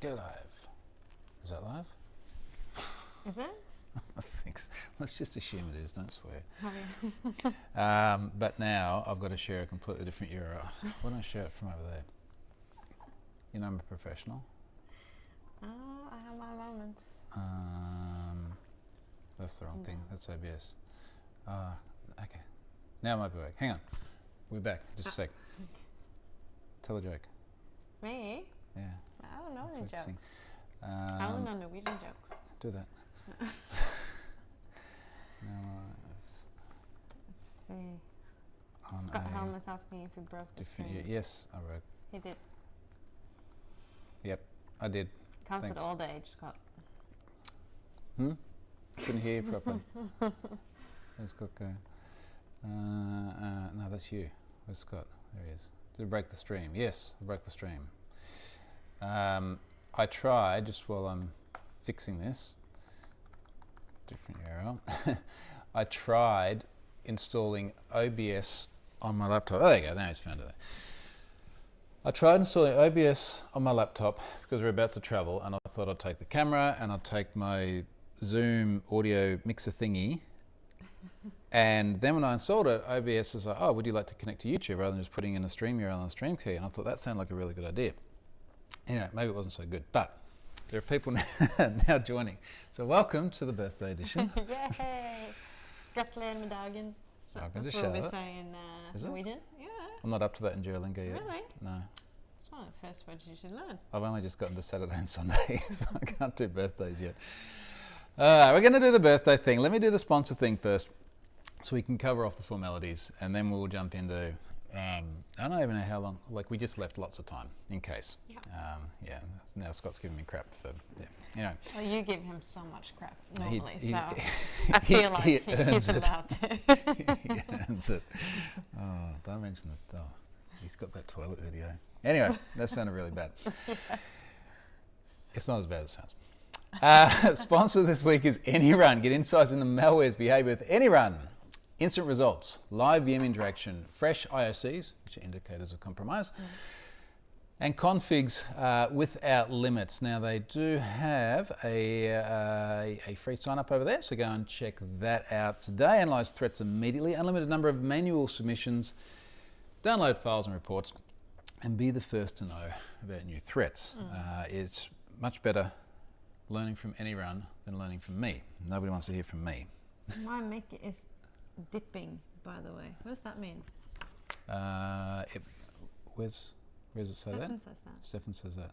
go live. Is that live? Is it? I think so. Let's just assume it is, don't swear. Oh, yeah. But now I've got to share a completely different URL. Why don't I share it from over there? You know I'm a professional. I have my moments. That's the wrong thing. That's OBS. Okay. Now it might be working. Hang on. We're back. Just a sec. Tell a joke. Me? Yeah. I don't know any Focusing. jokes. I only know Norwegian jokes. Do that. Let's see. On Scott a Helmut's asking if you broke the different stream. yes, I wrote. He did. Yep, I did. Counts Thanks. with old age, Scott. Couldn't hear you properly. Where's Scott go? No, that's you. Where's Scott? There he is. Did it break the stream? Yes, I broke the stream. I tried, just while I'm fixing this, different URL, I tried installing OBS on my laptop. Oh, there you go, now he's found it. I tried installing OBS on my laptop because we're about to travel, and I thought I'd take the camera and I'd take my Zoom audio mixer thingy. And then when I installed it, OBS was like, oh, would you like to connect to YouTube rather than just putting in a stream URL and a stream key? And I thought that sounded like a really good idea. Anyway, maybe it wasn't so good, but there are people now joining. So welcome to the birthday edition. Yay! Gratulerer med dagen. So Welcome that's to what we Charlotte. say in Is it? Norwegian. Yeah. I'm not up to that in Duolingo yet. Really? No. It's one of the first words you should learn. I've only just gotten to Saturday and Sunday, so I can't do birthdays yet. We're going to do the birthday thing. Let me do the sponsor thing first, so we can cover off the formalities, and then we'll jump into, I don't even know how long, like we just left lots of time, in case. Yeah. Now Scott's giving me crap for, anyway. Well, you give him so much crap He- normally, he- so I feel like he earns he's it. allowed to. He earns it. Oh, don't mention that. Oh, he's got that toilet video. Anyway, that sounded really bad. Yes. It's not as bad as it sounds. Sponsor this week is AnyRun. Get insights into malware's behavior with AnyRun. Instant results, live VM interaction, fresh IOCs, which are indicators of compromise, and configs without limits. Now they do have a free sign up over there, so go and check that out today. Analyze threats immediately, unlimited number of manual submissions, download files and reports, and be the first to know about new threats. It's much better learning from AnyRun than learning from me. Nobody wants to hear from me. My mic is dipping, by the way. What does that mean? Where's it say that? Stefan says that. Stefan says that.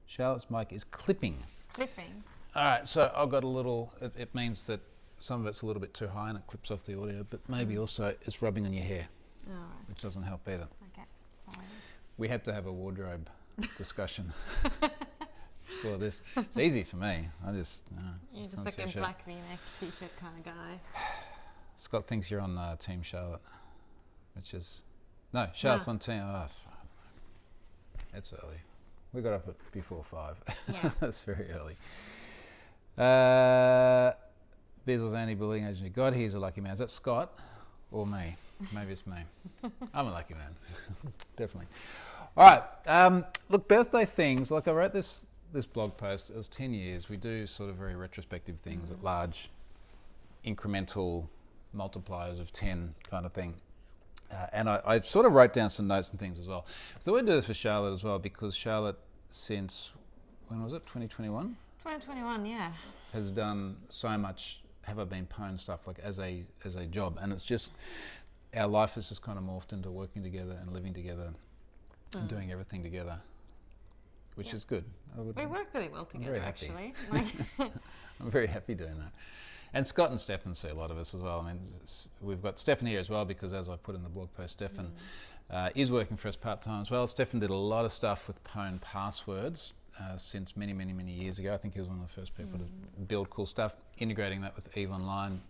Charlotte's mic is clipping. Clipping. All right, so I've got a little, it means that some of it's a little bit too high and it clips off the audio, but maybe also it's rubbing on your hair, All right. which doesn't help either. Okay. Sorry. We had to have a wardrobe discussion for this. It's easy for me. I just, You're just like a black V-neck t-shirt kind of guy. Scott thinks you're on Team Charlotte, which is, no, Charlotte's on Team, it's early. We got up at before 5. Yeah. That's very early. Beazle's anti-bullying agency. God, he's a lucky man. Is that Scott or me? Maybe it's me. I'm a lucky man. Definitely. All right. Look, birthday things. Like I wrote this blog post. It was 10 years. We do sort of very retrospective things at large, incremental multipliers of 10 kind of thing. And I sort of wrote down some notes and things as well. I thought we'd do this for Charlotte as well, because Charlotte, since, when was it, 2021? 2021, yeah. Has done so much Have I Been Pwned stuff, like as a job. And it's just, our life has just kind of morphed into working together and living together and doing everything together, which is good. We work really well together, very happy. actually. Like, I'm very happy doing that. And Scott and Stefan see a lot of us as well. I mean, we've got Stefan here as well, because as I put in the blog post, Stefan is working for us part-time as well. Stefan did a lot of stuff with pwned passwords since many, many, many years ago. I think he was one of the first people to build cool stuff, integrating that with EVE Online,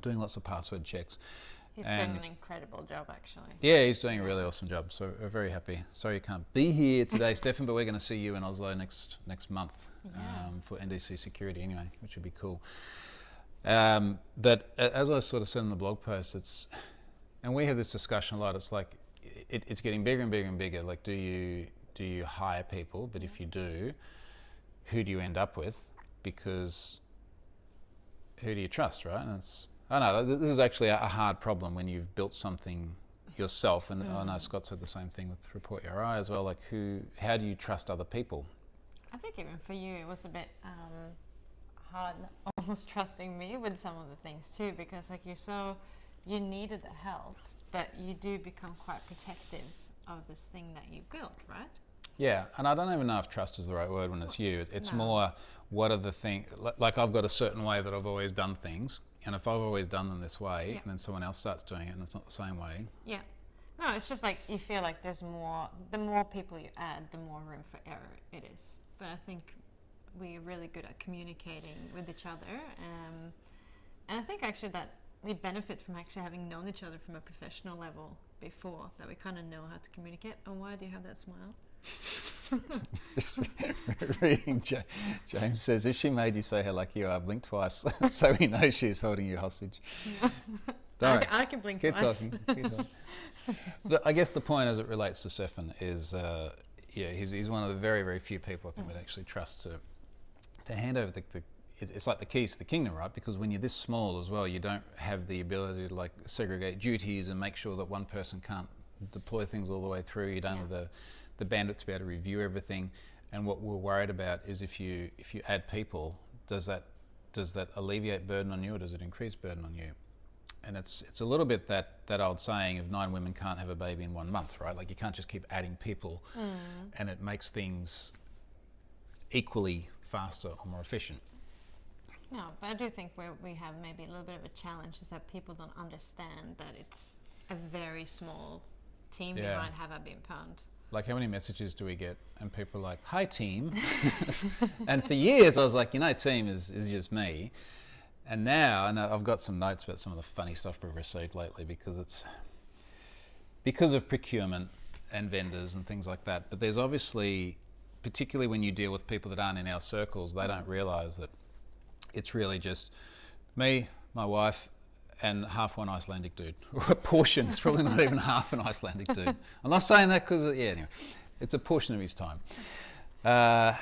doing lots of password checks. he's doing an incredible job, actually. Yeah, he's doing a really awesome job, so we're very happy. Sorry you can't be here today, Stefan, but we're going to see you in Oslo next month for NDC Security anyway, which would be cool. But as I sort of said in the blog post, and we have this discussion a lot, it's like, it's getting bigger and bigger and bigger. Like, do you do you hire people? But if you do, who do you end up with? Because who do you trust, right? And I know this is actually a hard problem when you've built something yourself, and I know Scott said the same thing with Report Your Eye as well. Like, how do you trust other people? I think even for you, it was a bit hard, almost trusting me with some of the things too, because like you needed the help, but you do become quite protective of this thing that you built, right? Yeah, and I don't even know if trust is the right word when it's you. It's No. more, what are the things, like I've got a certain way that I've always done things, and if I've always done them this way, Yeah. and then someone else starts doing it and it's not the same way. Yeah. No, it's just like you feel like there's more, the more people you add, the more room for error it is. But I think we're really good at communicating with each other. And I think actually that we benefit from actually having known each other from a professional level before, that we kind of know how to communicate. And why do you have that smile? Reading James says, if she made you say how lucky you are, blink twice so we know she's holding you hostage. I can blink Keep twice. talking. Keep talking. I guess the point as it relates to Stefan is, he's one of the very, very few people I think we'd actually trust to hand over it's like the keys to the kingdom, right? Because when you're this small as well, you don't have the ability to like segregate duties and make sure that one person can't deploy things all the way through. You don't have the bandwidth to be able to review everything. And what we're worried about is if you add people, does that alleviate burden on you, or does it increase burden on you? And it's a little bit that old saying of 9 women can't have a baby in 1 month, right? Like you can't just keep adding people, and it makes things equally faster or more efficient. No, but I do think where we have maybe a little bit of a challenge is that people don't understand that it's a very small team Yeah. behind Have I Been Pwned. Like, how many messages do we get? And people are like, hi, team. And for years, I was like, team is just me. And now, I've got some notes about some of the funny stuff we've received lately because of procurement and vendors and things like that. But there's obviously, particularly when you deal with people that aren't in our circles, they don't realise that it's really just me, my wife, and half one Icelandic dude, or a portion. It's probably not even half an Icelandic dude. I'm not saying that because, anyway, it's a portion of his time. So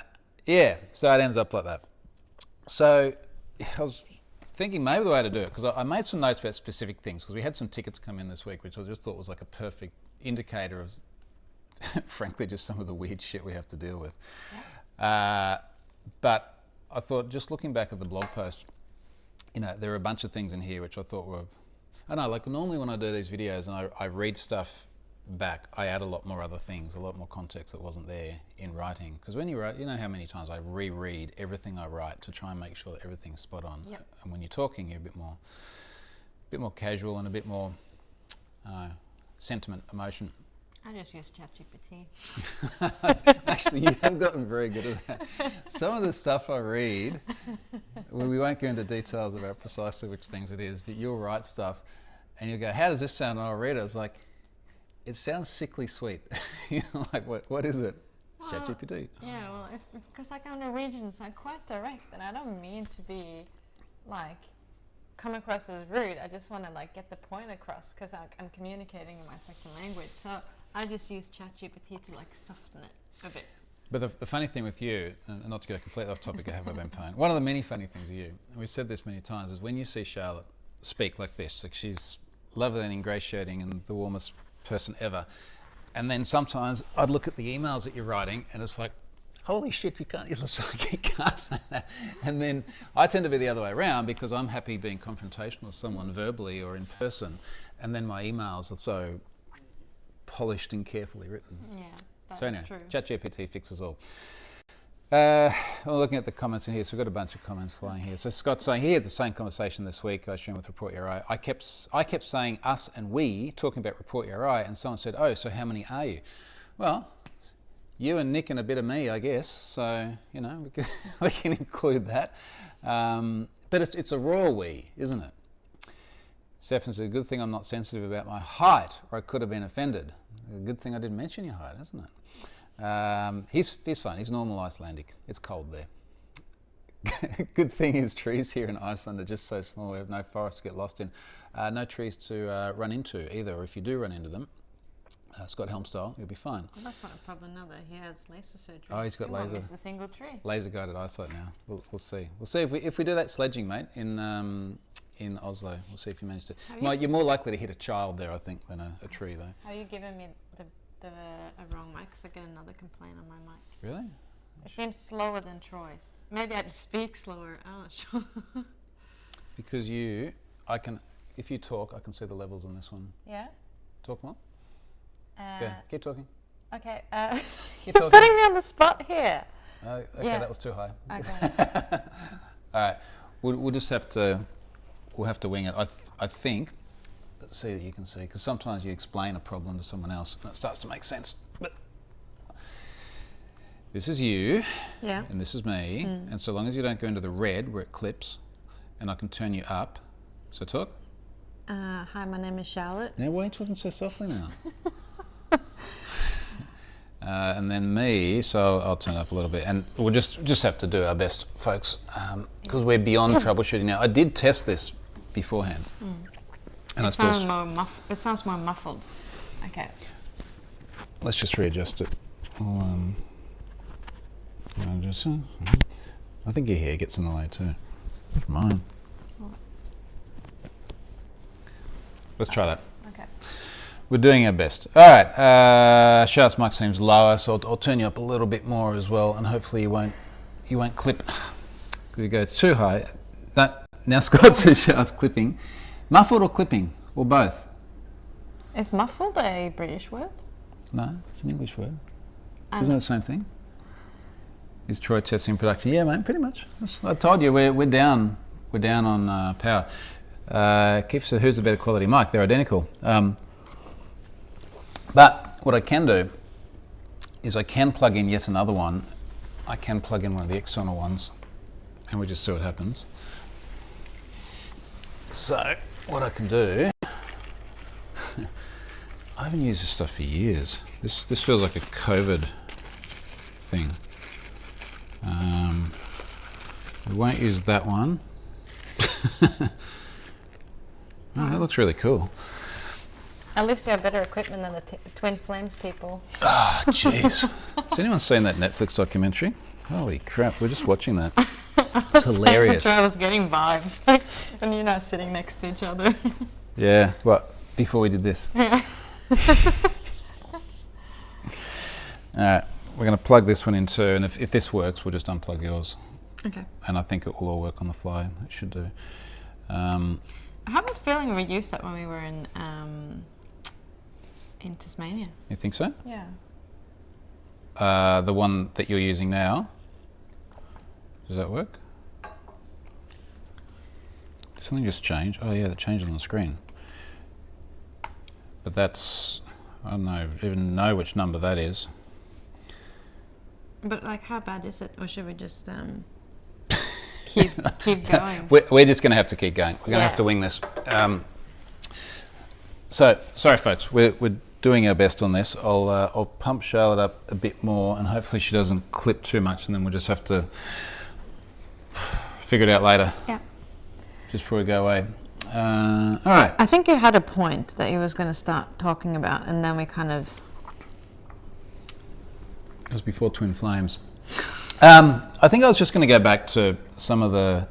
it ends up like that. So I was thinking maybe the way to do it, because I made some notes about specific things, because we had some tickets come in this week, which I just thought was like a perfect indicator of, frankly, just some of the weird shit we have to deal with. But I thought, just looking back at the blog post, there are a bunch of things in here which I thought were, I don't know, like normally when I do these videos and I read stuff back, I add a lot more other things, a lot more context that wasn't there in writing. Because when you write, you know how many times I reread everything I write to try and make sure that everything's spot on. Yep. And when you're talking, you're a bit more casual and a bit more sentiment, emotion. I just use ChatGPT. Actually, you have gotten very good at that. Some of the stuff I read, we won't go into details about precisely which things it is, but you'll write stuff and you'll go, how does this sound? And I'll read it. It's like, it sounds sickly sweet. Like, what is it? It's Well, ChatGPT. Yeah, well, because like I'm Norwegian, so I'm quite direct, and I don't mean to be like come across as rude. I just want to like get the point across, because I'm communicating in my second language. So I just use ChatGPT to like soften it a bit. But the funny thing with you, and not to go completely off topic, have I been paying? One of the many funny things of you, and we've said this many times, is when you see Charlotte speak like this, like she's lovely and ingratiating and the warmest person ever. And then sometimes I'd look at the emails that you're writing and it's like, holy shit, you can't say that. And then I tend to be the other way around, because I'm happy being confrontational with someone verbally or in person. And then my emails are so polished and carefully written. Yeah, that's So anyway, true. ChatGPT fixes all. I'm looking at the comments in here, so we've got a bunch of comments flying here. So Scott's saying he had the same conversation this week, I assume, with Report Your Eye. I kept saying us and we, talking about Report Your Eye, and someone said, oh, so how many are you? Well, you and Nick and a bit of me, I guess. So, we can include that. But it's a raw we, isn't it? Stefan said, a good thing I'm not sensitive about my height, or I could have been offended. A good thing I didn't mention your height, isn't it? He's fine. He's normal Icelandic. It's cold there. Good thing is trees here in Iceland are just so small. We have no forest to get lost in. No trees to run into either, or if you do run into them, Scott Helmstyle, you'll be fine. Well, that's not a problem now, though. He has laser surgery. Oh, he's got He won't laser. miss a single tree. Laser guided eyesight now. We'll see. We'll see if we do that sledging, mate, in Oslo. We'll see if you manage to. You're more likely to hit a child there, I think, than a tree, though. Are you giving me a wrong mic? Because I get another complaint on my mic. Really? It seems slower than Troy's. Maybe I just speak slower. I'm not sure. Because if you talk, I can see the levels on this one. Yeah. Talk more. Go. Keep talking. Okay. Keep You're talking. putting me on the spot here. Okay, Yeah. that was too high. Okay. All right, we'll just have to wing it. I think. Let's see that you can see, because sometimes you explain a problem to someone else and it starts to make sense. But this is you, Yeah. and this is me, and so long as you don't go into the red where it clips, and I can turn you up. So talk. Hi, my name is Charlotte. Now why are you talking so softly now? And then me, so I'll turn up a little bit, and we'll just have to do our best, folks, because we're beyond troubleshooting now. I did test this beforehand, and It sounds more muffled. Okay. Let's just readjust it. I think your hair gets in the way too. It's mine. Let's try that. Okay. We're doing our best. All right. Charlotte's mic seems lower, so I'll turn you up a little bit more as well, and hopefully you won't clip. Because it goes too high. Now Scott says Charlotte's clipping. Muffled or clipping, or both? Is muffled a British word? No, it's an English word. Isn't it the same thing? Is Troy testing production? Yeah, mate, pretty much. I told you we're down on power. Keith said, "Who's the better quality mic?" They're identical. But what I can do is I can plug in yet another one. I can plug in one of the external ones, and we just see what happens. So what I can do, I haven't used this stuff for years. This feels like a COVID thing. We won't use that one. Oh, that looks really cool. At least you have better equipment than the Twin Flames people. Ah, jeez. Has anyone seen that Netflix documentary? Holy crap, we're just watching that. It's hilarious. I was getting vibes. And you're not sitting next to each other. Yeah, what? Before we did this? Yeah. Alright, we're going to plug this one in too, and if this works, we'll just unplug yours. Okay. And I think it will all work on the fly. It should do. I have a feeling we used that when we were in Tasmania. You think so? Yeah. The one that you're using now, does that work? Did something just change? Oh yeah, that changed on the screen. But that's, I don't even know which number that is. But like, how bad is it? Or should we just keep going? We're just going to have to keep going. We're going to have to wing this. So, sorry folks, we're doing our best on this. I'll pump Charlotte up a bit more, and hopefully she doesn't clip too much, and then we'll just have to figure it out later. Yeah. Just before we go away. All right. I think you had a point that you was going to start talking about, and then we kind of... It was before Twin Flames. I think I was just going to go back to some of the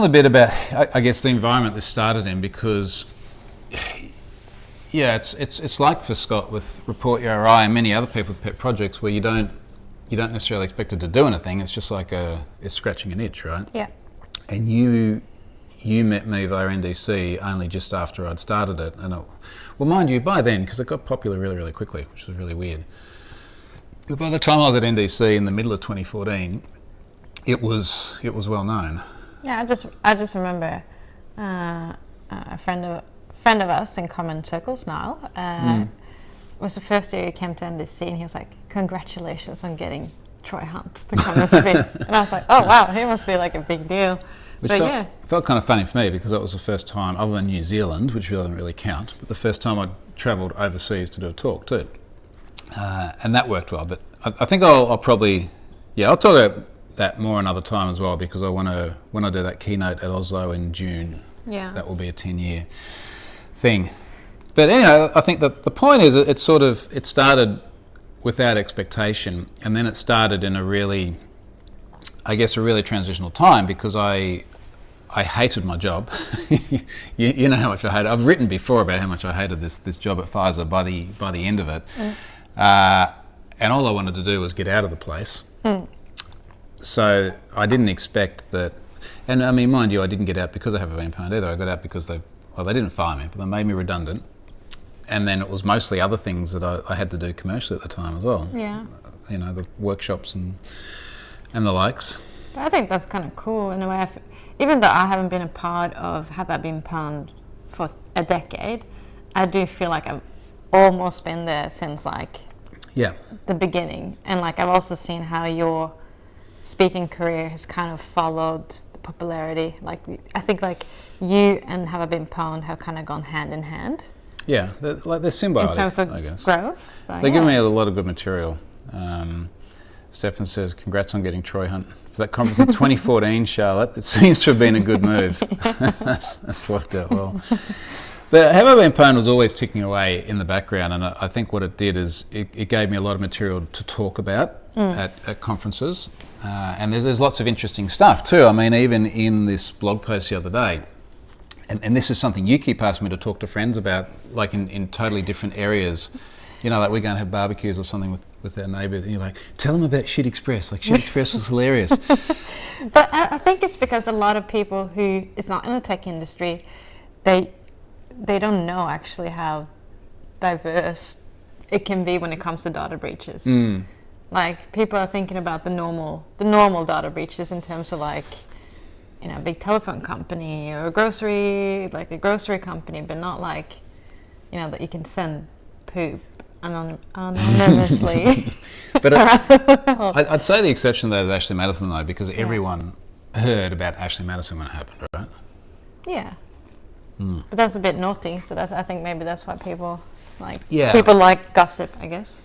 bit about, I guess, the environment this started in, because, yeah, it's like for Scott with Report Your RI and many other people with pet projects where you don't necessarily expect it to do anything. It's just like it's scratching an itch, right? Yeah. And you met me via NDC only just after I'd started it, and well, mind you, by then, because it got popular really, really quickly, which was really weird. By the time I was at NDC in the middle of 2014, it was well known. Yeah, I just remember a friend of us in common circles, Niall, was the first year he came to NDC, and he was like, "Congratulations on getting Troy Hunt to come and speak." And I was like, "Oh wow, he must be like a big deal." Which felt kind of funny for me, because that was the first time, other than New Zealand, which doesn't really count, but the first time I'd travelled overseas to do a talk too. And that worked well, but I think I'll probably, I'll talk about that more another time as well, because I want to, when I do that keynote at Oslo in June, that will be a 10-year thing. But anyway, I think that the point is it started without expectation, and then it started in a really transitional time, because I hated my job. you know how much I hated. I've written before about how much I hated this job at Pfizer by the end of it, and all I wanted to do was get out of the place. So I didn't expect that. And I mean, mind you, I didn't get out because I haven't been pwned either. I got out because they didn't fire me, but they made me redundant. And then it was mostly other things that I had to do commercially at the time as well. Yeah. You know, the workshops and the likes. But I think that's kind of cool in a way. Even though I haven't been a part of Have I Been Pwned for a decade, I do feel like I've almost been there since like the beginning. And like I've also seen how your speaking career has kind of followed the popularity. Like I think like you and Have I Been Pwned have kind of gone hand in hand. Yeah, they're symbiotic, in terms of I guess. Growth. So, they give me a lot of good material. Stefan says, congrats on getting Troy Hunt for that conference in 2014, Charlotte. It seems to have been a good move. that's worked out well. But Have I Been Pwned was always ticking away in the background, and I think what it did is it gave me a lot of material to talk about at conferences. And there's lots of interesting stuff too. I mean, even in this blog post the other day, and this is something you keep asking me to talk to friends about, like in totally different areas. You know, like we're going to have barbecues or something with our neighbours, and you're like, tell them about Shit Express. Like, Shit Express was hilarious. But I think it's because a lot of people who is not in the tech industry, they don't know actually how diverse it can be when it comes to data breaches. Like people are thinking about the normal data breaches in terms of like, you know, a big telephone company or a grocery company, but not like, you know, that you can send poop anonymously. But I'd say the exception though is Ashley Madison though, because everyone heard about Ashley Madison when it happened, right? Yeah. But that's a bit naughty, so I think maybe that's why people like people like gossip, I guess.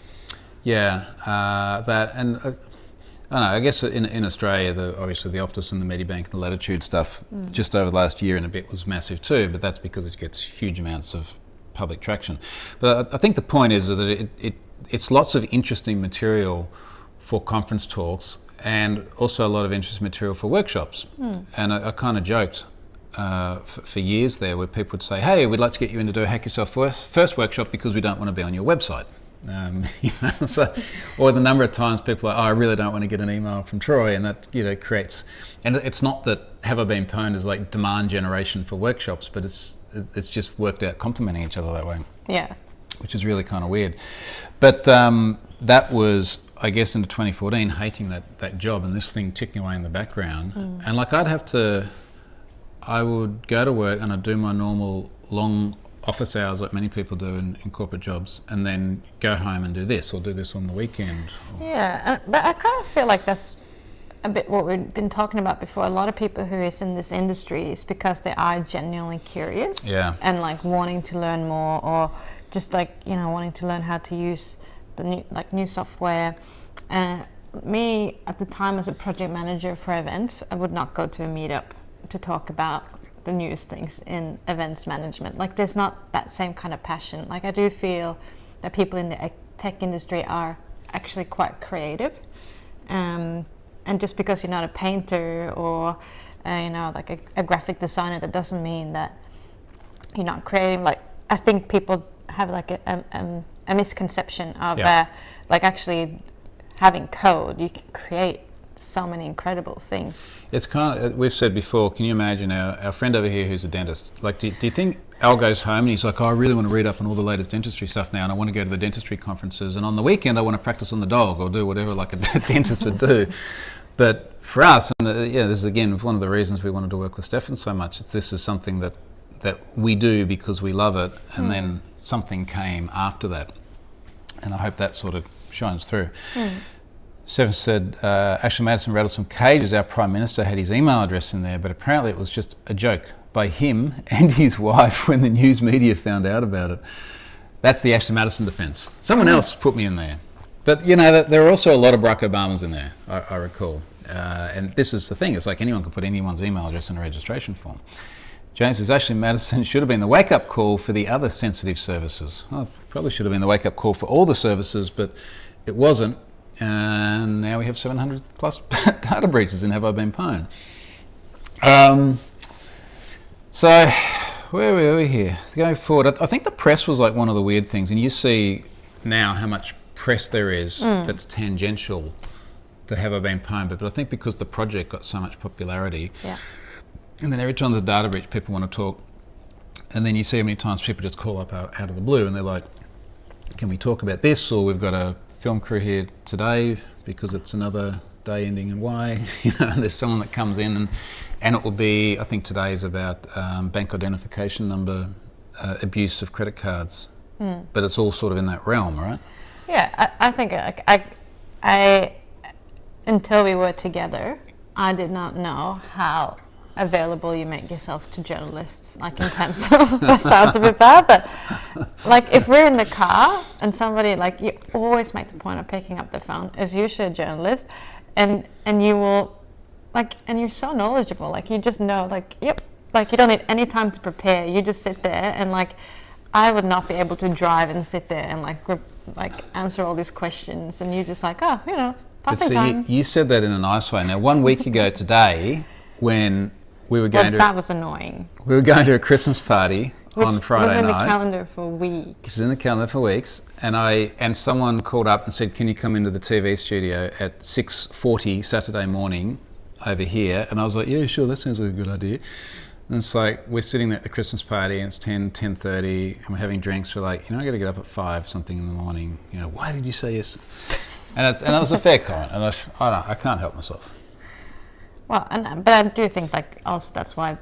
Yeah, that, and I don't know, I guess in Australia, obviously the Optus and the Medibank and the Latitude stuff just over the last year and a bit was massive too, but that's because it gets huge amounts of public traction. But I think the point is that it's lots of interesting material for conference talks and also a lot of interesting material for workshops. And I kind of joked for years there where people would say, hey, we'd like to get you in to do a Hack Yourself first workshop because we don't want to be on your website. You know, so, or the number of times people are like, oh, I really don't want to get an email from Troy, and that, you know, creates, and it's not that Have I Been Pwned is like demand generation for workshops, but it's just worked out complementing each other that way. Yeah. Which is really kind of weird. But that was, I guess, into 2014, hating that job and this thing ticking away in the background. And like I would go to work and I'd do my normal long office hours like many people do in corporate jobs, and then go home and do this, or do this on the weekend. Yeah, but I kind of feel like that's a bit what we've been talking about before. A lot of people who is in this industry is because they are genuinely curious and like wanting to learn more, or just like, you know, wanting to learn how to use the new software. Me at the time as a project manager for events, I would not go to a meetup to talk about the newest things in events management. Like there's not that same kind of passion. Like I do feel that people in the tech industry are actually quite creative, and just because you're not a painter or you know, like a graphic designer, that doesn't mean that you're not creative. Like I think people have like a misconception of like actually having code, you can create so many incredible things. It's kind of, we've said before, can you imagine our friend over here who's a dentist, like do you think Al goes home and he's like, oh, I really want to read up on all the latest dentistry stuff now, and I want to go to the dentistry conferences, and on the weekend I want to practice on the dog or do whatever like a dentist would do. But for us, and this is again one of the reasons we wanted to work with Stefan so much, this is something that we do because we love it, and then something came after that, and I hope that sort of shines through. Stefan said, Ashley Madison rattled some cages. Our Prime Minister had his email address in there, but apparently it was just a joke by him and his wife when the news media found out about it. That's the Ashley Madison defence. Someone else put me in there. But, you know, there are also a lot of Barack Obamas in there, I recall. And this is the thing, it's like anyone can put anyone's email address in a registration form. James says, Ashley Madison should have been the wake-up call for the other sensitive services. Well, probably should have been the wake-up call for all the services, but it wasn't. And now we have 700 plus data breaches in Have I Been Pwned. So where were we here? Going forward, I think the press was like one of the weird things, and you see now how much press there is that's tangential to Have I Been Pwned, but I think because the project got so much popularity, and then every time there's a data breach, people want to talk, and then you see how many times people just call up out of the blue, and they're like, can we talk about this, or we've got a film crew here today because it's another day ending in Y, and there's someone that comes in, and it will be, I think today's about bank identification number, abuse of credit cards, but it's all sort of in that realm, right? Yeah, I think I until we were together, I did not know how available you make yourself to journalists, like in terms of, that sounds a bit bad, but like if we're in the car and somebody, like, you always make the point of picking up the phone, is usually a journalist, and you will, like, and you're so knowledgeable, like you just know, like, yep, like you don't need any time to prepare, you just sit there, and like I would not be able to drive and sit there and like answer all these questions, and you're just like, oh, you know, it's passing time. You said that in a nice way. Now, 1 week ago today, when we were going that was annoying. We were going to a Christmas party on Friday night. It was in the calendar for weeks. It was in the calendar for weeks, and someone called up and said, "Can you come into the TV studio at 6:40 Saturday morning over here?" And I was like, "Yeah, sure, that sounds like a good idea." And it's like we're sitting there at the Christmas party, and it's 10:30, and we're having drinks. We're like, I got to get up at 5 something in the morning. Why did you say yes? And it was a fair comment, and I can't help myself. Well, but I do think, like, also that's why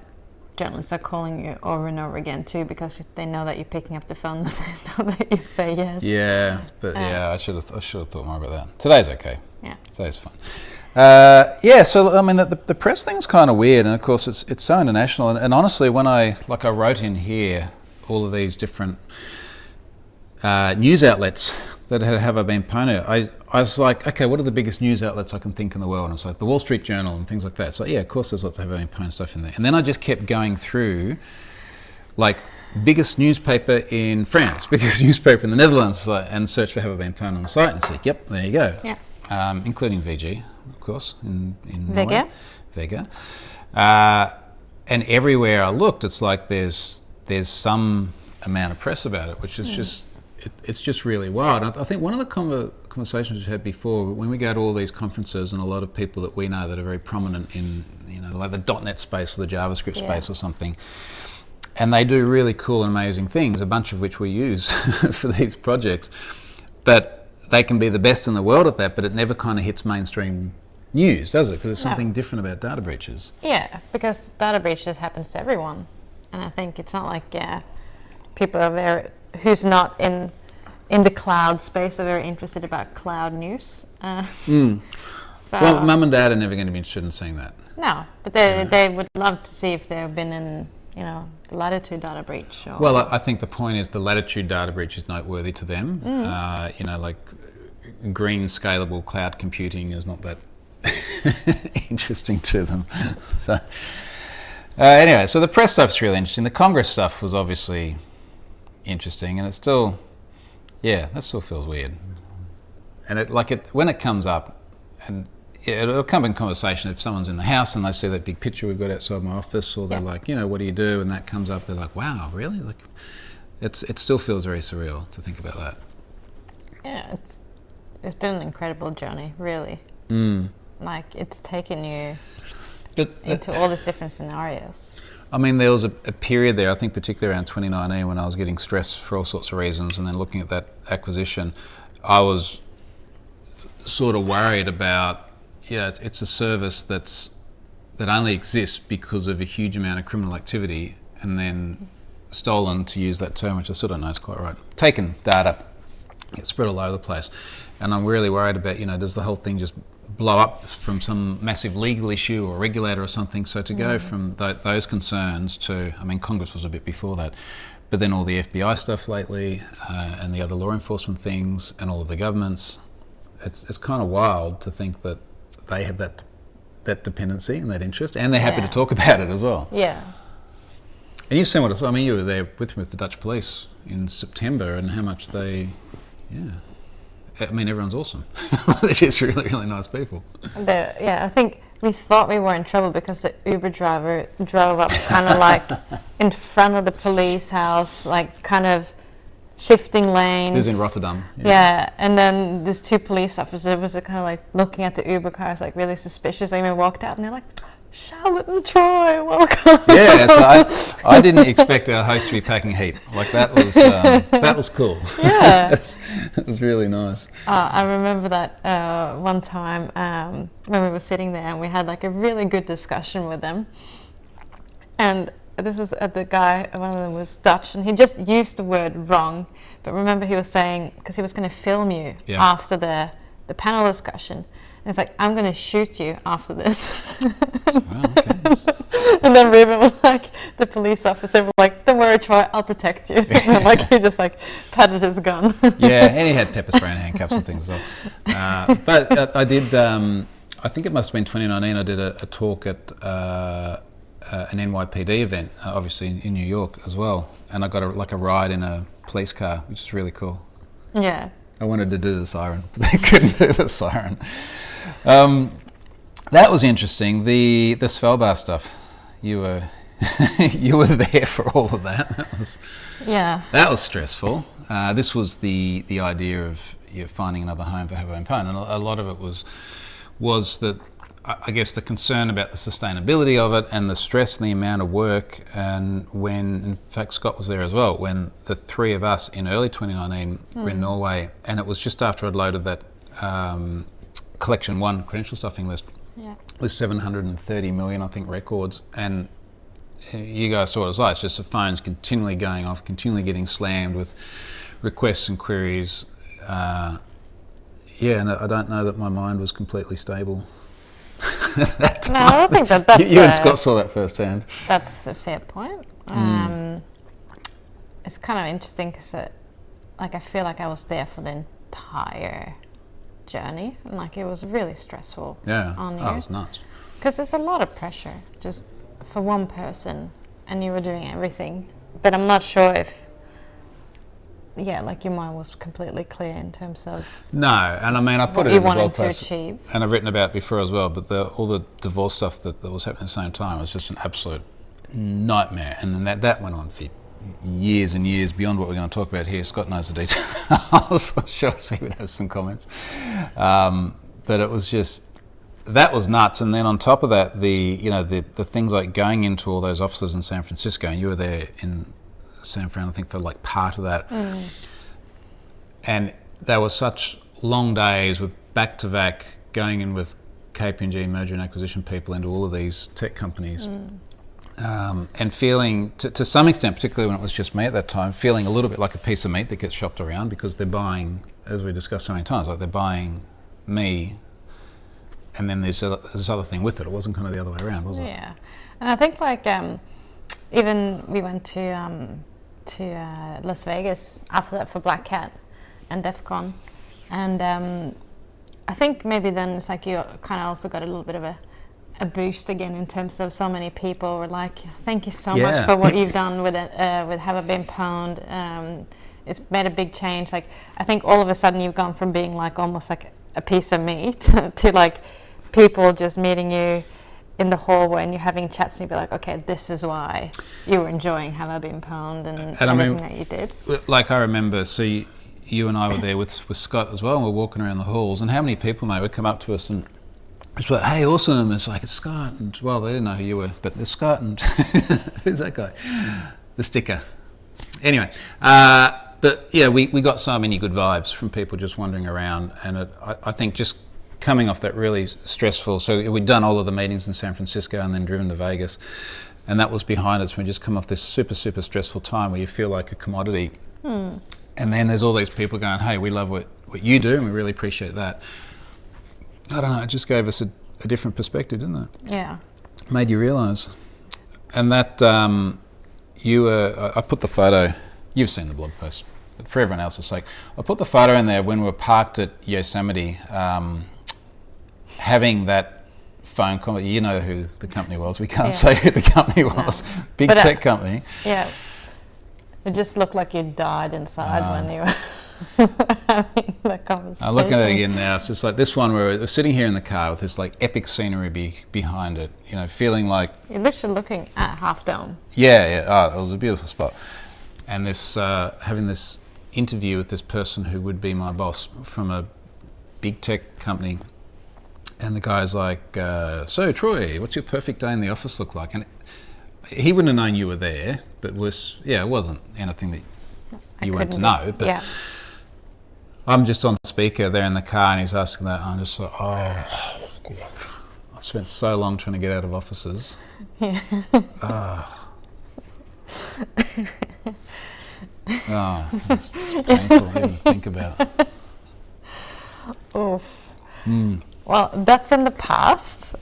journalists are calling you over and over again too, because they know that you're picking up the phone, they know that you say yes. Yeah, but I should have thought more about that. Today's okay. Yeah, today's fine. So I mean, the press thing's kind of weird, and of course it's so international. And honestly, when I wrote in here all of these different news outlets that have I been pwned, I was like, okay, what are the biggest news outlets I can think in the world? And it's like the Wall Street Journal and things like that. So yeah, of course there's lots of Have I Been Pwned stuff in there. And then I just kept going through, like, biggest newspaper in France, biggest newspaper in the Netherlands, and search for Have I Been Pwned on the site, and it's like, yep, there you go. Yeah. Including VG, of course, in Vega. Vega. And everywhere I looked, it's like there's some amount of press about it, which is just, it's just really wild. I think one of the conversations we've had before, when we go to all these conferences, and a lot of people that we know that are very prominent in, like the .NET space or the JavaScript space or something, and they do really cool and amazing things, a bunch of which we use for these projects, but they can be the best in the world at that, but it never kind of hits mainstream news, does it? Because there's something different about data breaches. Yeah, because data breaches happens to everyone, and I think it's not like people are very, who's not in the cloud space are very interested about cloud news. So, well, mum and dad are never going to be interested in seeing that. No, but they would love to see if they've been in, the Latitude data breach. Or, well, I think the point is the Latitude data breach is noteworthy to them. Like green scalable cloud computing is not that interesting to them. So anyway, so the press stuff's really interesting. The Congress stuff was obviously interesting, and it's still, that still feels weird. And when it comes up, and it'll come in conversation if someone's in the house and they see that big picture we've got outside my office, or they're like, what do you do? And that comes up, they're like, wow, really? Like, it still feels very surreal to think about that. Yeah, it's been an incredible journey, really. Like, it's taken you into all these different scenarios. I mean, there was a period there, I think particularly around 2019, when I was getting stressed for all sorts of reasons, and then looking at that acquisition, I was sort of worried about, it's a service that only exists because of a huge amount of criminal activity, and then stolen, to use that term, which I still don't know is quite right, taken data, it's spread all over the place. And I'm really worried about, does the whole thing just blow up from some massive legal issue or regulator or something? So to go from those concerns to, I mean, Congress was a bit before that, but then all the FBI stuff lately, and the other law enforcement things, and all of the governments, it's kind of wild to think that they have that dependency and that interest, and they're happy to talk about it as well. Yeah. And you've seen what it's. I mean, you were there with me with the Dutch police in September, and how much they, I mean, everyone's awesome. They're just really, really nice people. I think we thought we were in trouble because the Uber driver drove up kind of like in front of the police house, like kind of shifting lanes. It was in Rotterdam. Yeah, and then these two police officers was kind of like looking at the Uber cars, like really suspicious. They even walked out and they're like, Charlotte and Troy, welcome. Yeah, so I didn't expect our host to be packing heat. Like that was cool. Yeah. It was really nice. I remember that one time when we were sitting there and we had like a really good discussion with them. And this is the guy, one of them was Dutch, and he just used the word wrong. But remember he was saying, because he was going to film you after the panel discussion. And it's like, I'm going to shoot you after this. Wow, okay. And then Ruben was like, the police officer was like, don't worry, Troy, I'll protect you. And like he just like patted his gun. Yeah, and he had pepper spray and handcuffs and things as well. But I did, I think it must have been 2019, I did a talk at an NYPD event, obviously in New York as well. And I got a ride in a police car, which is really cool. Yeah. I wanted to do the siren, but they couldn't do the siren. That was interesting. The Svalbard stuff. You were you were there for all of that. That was stressful. This was the idea of finding another home for Habbo and Pone, and a lot of it was that I guess the concern about the sustainability of it and the stress and the amount of work. And when, in fact, Scott was there as well, when the three of us in early 2019 were in Norway, and it was just after I'd loaded that Collection 1 credential stuffing list with 730 million, I think, records. And you guys saw what it was like. It's just the phones continually going off, continually getting slammed with requests and queries. And I don't know that my mind was completely stable. No, I think that's you and Scott saw that firsthand. That's a fair point. It's kind of interesting because I feel like I was there for the entire journey, and like it was really stressful. On you. That was nuts. Because there's a lot of pressure just for one person, and you were doing everything. But I'm not sure if like your mind was completely clear in terms of no, and I mean I put it you in the blog wanted to post, achieve. And I've written about it before as well. But all the divorce stuff that was happening at the same time was just an absolute nightmare, and then that went on for years and years beyond what we're going to talk about here. Scott knows the details. I'm sure he would have some comments, but it was just that was nuts. And then on top of that, the things like going into all those offices in San Francisco, and you were there in San Fran, I think, for like part of that. And there were such long days with back-to-back going in with KPMG, merger and acquisition people, into all of these tech companies. And feeling, to some extent, particularly when it was just me at that time, feeling a little bit like a piece of meat that gets shopped around, because they're buying, as we discussed so many times, like they're buying me, and then there's this other thing with it. It wasn't kind of the other way around, was it? Yeah, and I think like even we went to Las Vegas after that for Black Cat and DEF CON, and I think maybe then it's like you kind of also got a little bit of a boost again in terms of so many people were like, thank you so much for what you've done with it, with Habbo and Pone. It's made a big change. Like I think all of a sudden you've gone from being like almost like a piece of meat to like people just meeting you in the hallway and you're having chats and you'd be like, okay, this is why you were enjoying Habbo and Pone and everything that you did. Like I remember, so you and I were there with Scott as well, and we're walking around the halls, and how many people, mate, would come up to us and it's like, hey, awesome. It's like, it's Scott. And, well, they didn't know who you were, but it's Scott. And who's that guy? The sticker. Anyway, but yeah, we got so many good vibes from people just wandering around. And I think just coming off that really stressful, so we'd done all of the meetings in San Francisco and then driven to Vegas. And that was behind us. We just come off this super, super stressful time where you feel like a commodity. And then there's all these people going, hey, we love what you do and we really appreciate that. I don't know, it just gave us a different perspective, didn't it? Yeah. Made you realise. And that I put the photo, you've seen the blog post, but for everyone else's sake, I put the photo in there when we were parked at Yosemite, having that phone call. You know who the company was. We can't say who the company was. Big But, tech company. Yeah. It just looked like you died inside when you were having the conversation. I'm looking at it again now. It's just like this one where we're sitting here in the car with this like epic scenery behind it. You know, feeling like You're literally looking at Half Dome. yeah. Oh, it was a beautiful spot. And this having this interview with this person who would be my boss from a big tech company. And the guy's like, so Troy, what's your perfect day in the office look like? And he wouldn't have known you were there, but it wasn't anything that you wanted to know. But yeah. I'm just on speaker there in the car, and he's asking that. I'm just like, oh, God. I spent so long trying to get out of offices. Yeah. It's painful to even think about. Oof. Well, that's in the past.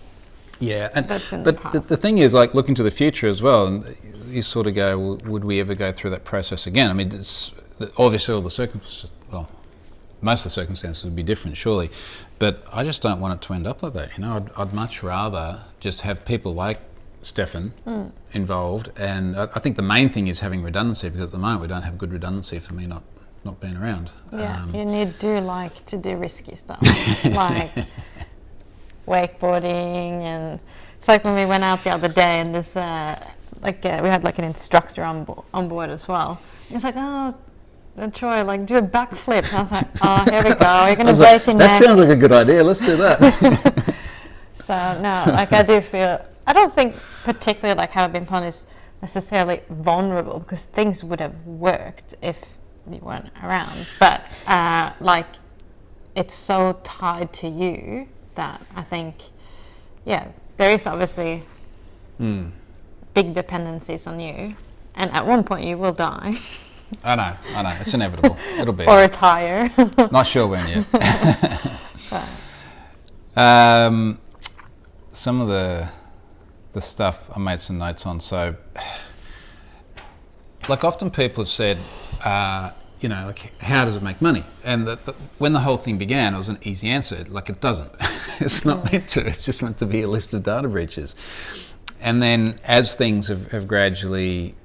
Yeah, and That's in the but past. the thing is, like, looking to the future as well, and you sort of go, well, would we ever go through that process again? I mean, obviously all the circumstances, well, most of the circumstances would be different, surely, but I just don't want it to end up like that. You know, I'd much rather just have people like Stefan involved, and I think the main thing is having redundancy, because at the moment we don't have good redundancy for me not being around. Yeah, you do like to do risky stuff, like wakeboarding, and it's like when we went out the other day, and this we had like an instructor on board as well. He's like, oh, Troy, like do a backflip. And I was like, oh, here we go. You're gonna break your neck. That sounds like a good idea. Let's do that. So no, like I do feel. I don't think particularly like how I've been put is necessarily vulnerable, because things would have worked if you weren't around. But like it's so tied to you that I think, yeah, there is obviously big dependencies on you, and at one point you will die. I know, it's inevitable. It'll be. Or retire. Not sure when yet. Some of the stuff I made some notes on. So, like, often people have said, you know, like, how does it make money? And when the whole thing began, it was an easy answer. Like, it doesn't. It's not meant to. It's just meant to be a list of data breaches. And then, as things have gradually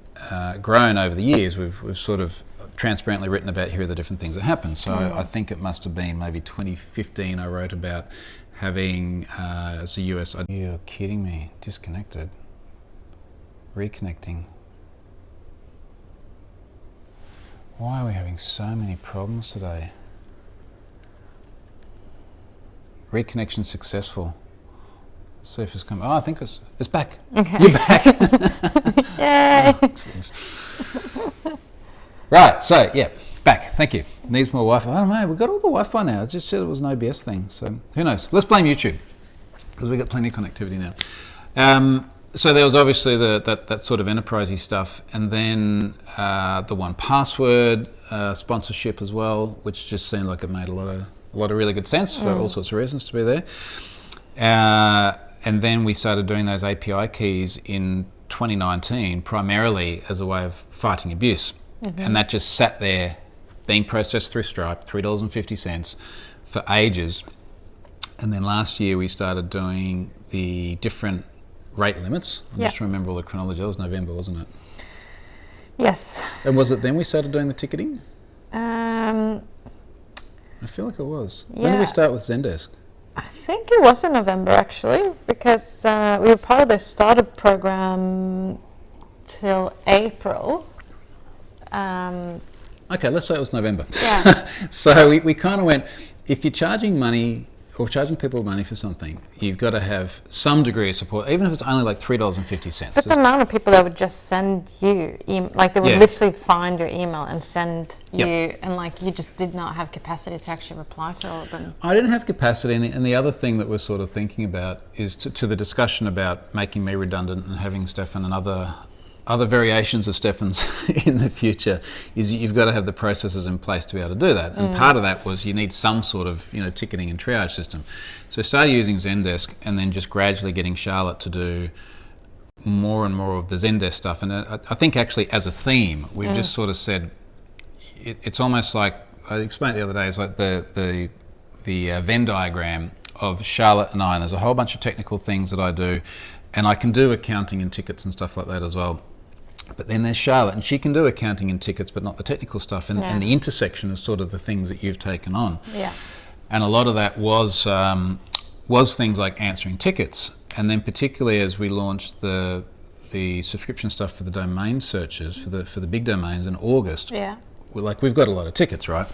grown over the years, we've sort of transparently written about here are the different things that happen. So I think it must have been maybe 2015 I wrote about having as a US... You're kidding me. Disconnected. Reconnecting. Why are we having so many problems today? Reconnection successful. Let's see if it's come. Oh, I think it's back. Okay. You're back. Yay! Oh, right, so yeah, back. Thank you. Needs more Wi-Fi. I don't know. We've got all the Wi-Fi now. It just said it was an OBS thing. So who knows? Let's blame YouTube, because we've got plenty of connectivity now. So there was obviously that sort of enterprisey stuff, and then the 1Password sponsorship as well, which just seemed like it made a lot of really good sense for all sorts of reasons to be there. And then we started doing those API keys in 2019, primarily as a way of fighting abuse. And that just sat there being processed through Stripe, $3.50 for ages. And then last year we started doing the different rate limits. I'm just trying to remember all the chronology. It was November, wasn't it? Yes. And was it then we started doing the ticketing? I feel like it was. When did we start with Zendesk? I think it was in November, actually, because we were part of the startup program till April. Okay, let's say it was November. Yeah. So we kind of went, if you're charging money or charging people money for something, you've got to have some degree of support, even if it's only like $3.50. But the amount of people that would just send you, like they would literally find your email and send you, and like you just did not have capacity to actually reply to all of them. I didn't have capacity, and the other thing that we're sort of thinking about is to the discussion about making me redundant and having Stefan and other variations of Stefan's in the future, is you've got to have the processes in place to be able to do that. And part of that was you need some sort of ticketing and triage system. So I started using Zendesk, and then just gradually getting Charlotte to do more and more of the Zendesk stuff. And I think actually as a theme, we've just sort of said, it's almost like, I explained the other day, it's like the Venn diagram of Charlotte and I, and there's a whole bunch of technical things that I do, and I can do accounting and tickets and stuff like that as well. But then there's Charlotte, and she can do accounting and tickets, but not the technical stuff. And the intersection is sort of the things that you've taken on. Yeah. And a lot of that was things like answering tickets, and then particularly as we launched the subscription stuff for the domain searches for the big domains in August. Yeah. We've got a lot of tickets, right?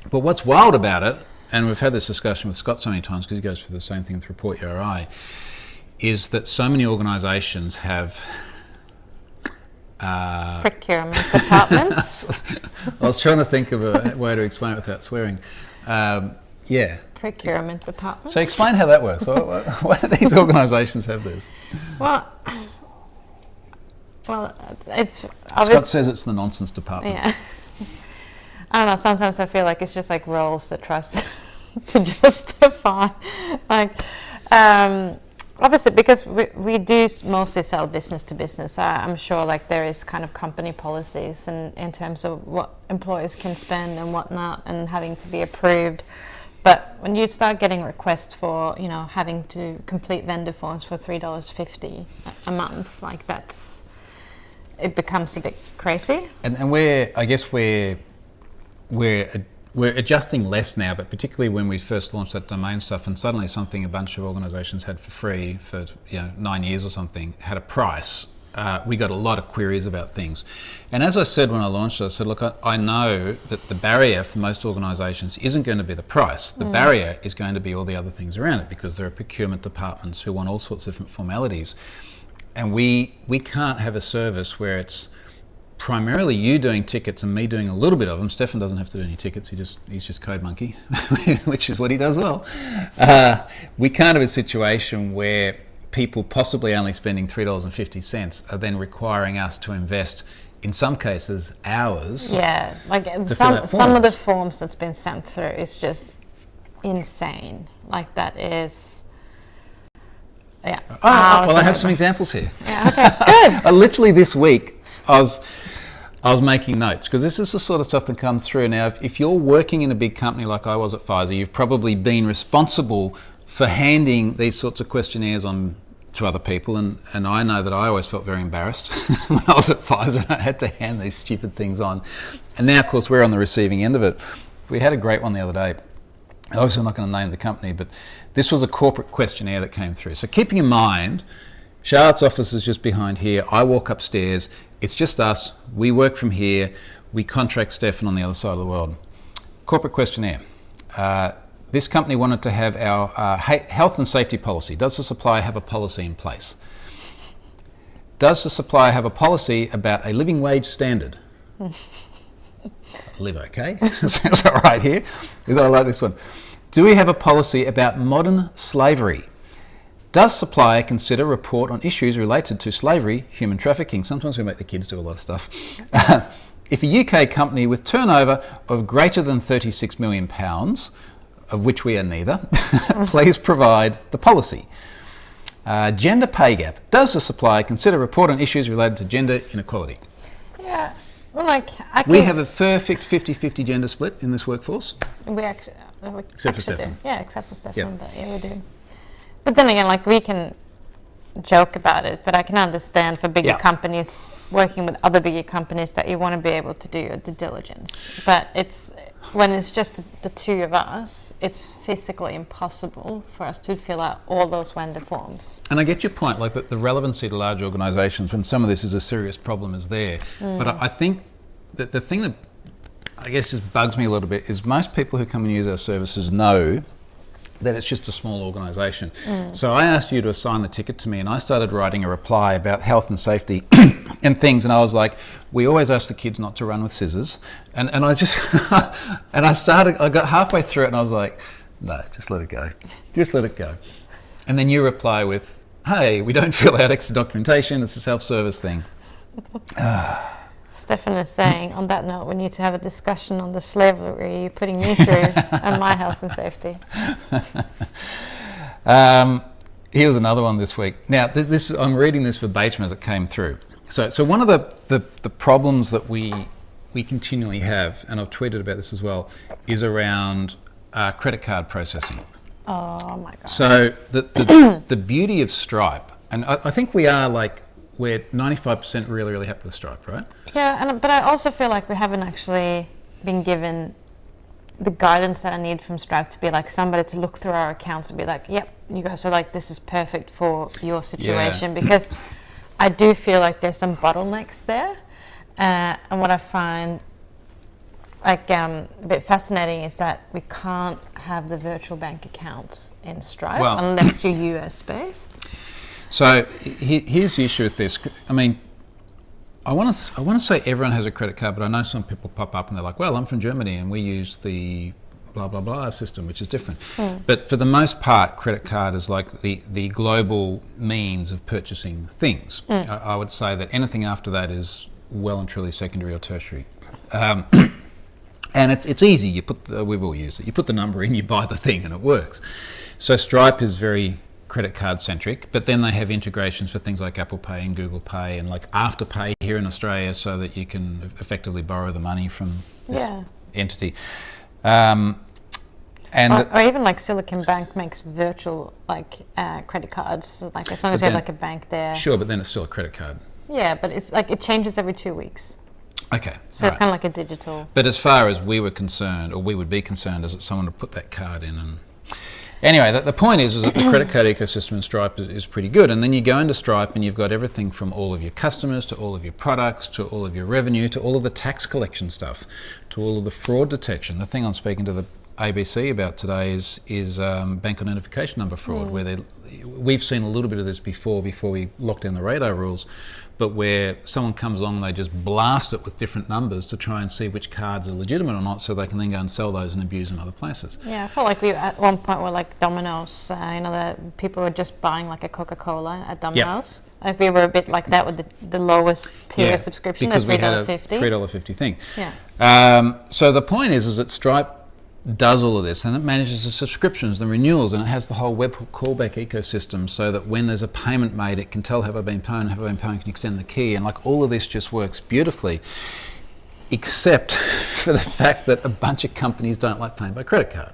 But what's wild about it, and we've had this discussion with Scott so many times because he goes through the same thing with Report URI, is that so many organisations have procurement departments. I was trying to think of a way to explain it without swearing. Procurement departments. So explain how that works. Why do these organisations have this? Well, it's Scott says it's the nonsense department. Yeah. I don't know. Sometimes I feel like it's just like roles that tries to justify, obviously because we do mostly sell business to business. I'm sure like there is kind of company policies and in terms of what employees can spend and whatnot, and having to be approved. But when you start getting requests for, having to complete vendor forms for $3.50 a month, like it becomes a bit crazy. And we're adjusting less now, but particularly when we first launched that domain stuff, and suddenly something a bunch of organisations had for free for 9 years or something had a price. We got a lot of queries about things, and as I said when I launched it, I said, look, I know that the barrier for most organisations isn't going to be the price. The barrier is going to be all the other things around it, because there are procurement departments who want all sorts of different formalities, and we can't have a service where it's primarily you doing tickets and me doing a little bit of them. Stefan doesn't have to do any tickets, he's just Code Monkey, which is what he does well. We can't have a situation where people possibly only spending $3.50 are then requiring us to invest, in some cases, hours. Yeah, like some of the forms that's been sent through is just insane. Like that is... Yeah. Well, I have some examples here. Yeah, okay, good. Literally this week, I was making notes, because this is the sort of stuff that comes through. Now, if you're working in a big company like I was at Pfizer, you've probably been responsible for handing these sorts of questionnaires on to other people, and I know that I always felt very embarrassed when I was at Pfizer and I had to hand these stupid things on. And now, of course, we're on the receiving end of it. We had a great one the other day. Obviously, I'm not going to name the company, but this was a corporate questionnaire that came through. So keeping in mind, Charlotte's office is just behind here. I walk upstairs. It's just us. We work from here. We contract Stefan on the other side of the world. Corporate questionnaire. This company wanted to have our health and safety policy. Does the supplier have a policy in place? Does the supplier have a policy about a living wage standard? Live okay. Sounds all right here. I like this one. Do we have a policy about modern slavery? Does supplier consider report on issues related to slavery, human trafficking? Sometimes we make the kids do a lot of stuff. If a UK company with turnover of greater than £36 million, of which we are neither, please provide the policy. Gender pay gap. Does the supplier consider report on issues related to gender inequality? Yeah, well, we have a perfect 50-50 gender split in this workforce. We actually except for Stefan. do. Yeah, except for Stefan, but yeah, we do. But then again, we can joke about it, but I can understand for bigger companies, working with other bigger companies, that you want to be able to do your due diligence. But when it's just the two of us, it's physically impossible for us to fill out all those vendor forms. And I get your point, like the relevancy to large organisations when some of this is a serious problem is there. But I think that the thing that I guess just bugs me a little bit is most people who come and use our services know that it's just a small organisation. So I asked you to assign the ticket to me, and I started writing a reply about health and safety and things, and I was like, we always ask the kids not to run with scissors, and I just and I got halfway through it and I was like, no, just let it go, and then you reply with, hey, we don't fill out extra documentation, it's a self-service thing. Stefan is saying, on that note, we need to have a discussion on the slavery you're putting me through and my health and safety. Here was another one this week. Now, I'm reading this verbatim as it came through. So one of the problems that we continually have, and I've tweeted about this as well, is around credit card processing. Oh my god. So the beauty of Stripe, and I think we're 95% really, really happy with Stripe, right? Yeah, but I also feel like we haven't actually been given the guidance that I need from Stripe to be like somebody to look through our accounts and be like, yep, you guys are like, this is perfect for your situation. Because I do feel like there's some bottlenecks there. And what I find like a bit fascinating is that we can't have the virtual bank accounts in Stripe unless you're US based. So here's the issue with this. I mean, I want to say everyone has a credit card, but I know some people pop up and they're like, well, I'm from Germany and we use the blah, blah, blah system, which is different. But for the most part, credit card is like the global means of purchasing things. I would say that anything after that is well and truly secondary or tertiary. And it's easy. We've all used it. You put the number in, you buy the thing, and it works. So Stripe is very credit card centric, but then they have integrations for things like Apple Pay and Google Pay and like Afterpay here in Australia, so that you can effectively borrow the money from this entity. Or even like Silicon Bank makes virtual like credit cards, like as long as you have like a bank there. Sure, but then it's still a credit card. Yeah, but it's like it changes every 2 weeks. Okay. So it's kind of like a digital. But as far as we were concerned, or we would be concerned, is that someone would put that card in. And anyway, the point is that the credit card ecosystem in Stripe is pretty good. And then you go into Stripe and you've got everything from all of your customers to all of your products to all of your revenue to all of the tax collection stuff to all of the fraud detection. The thing I'm speaking to the ABC about today is bank identification number fraud, where we've seen a little bit of this before we locked down the radar rules, but where someone comes along and they just blast it with different numbers to try and see which cards are legitimate or not, so they can then go and sell those and abuse them other places. Yeah, I felt like we at one point were like Domino's, that people were just buying like a Coca-Cola at Domino's. Yep. Like we were a bit like that with the lowest tier subscription, because we had a $3.50 thing. Yeah. So the point is that Stripe does all of this, and it manages the subscriptions, the renewals, and it has the whole web callback ecosystem, so that when there's a payment made, it can tell, have I been paying, can extend the key, and like all of this just works beautifully, except for the fact that a bunch of companies don't like paying by credit card.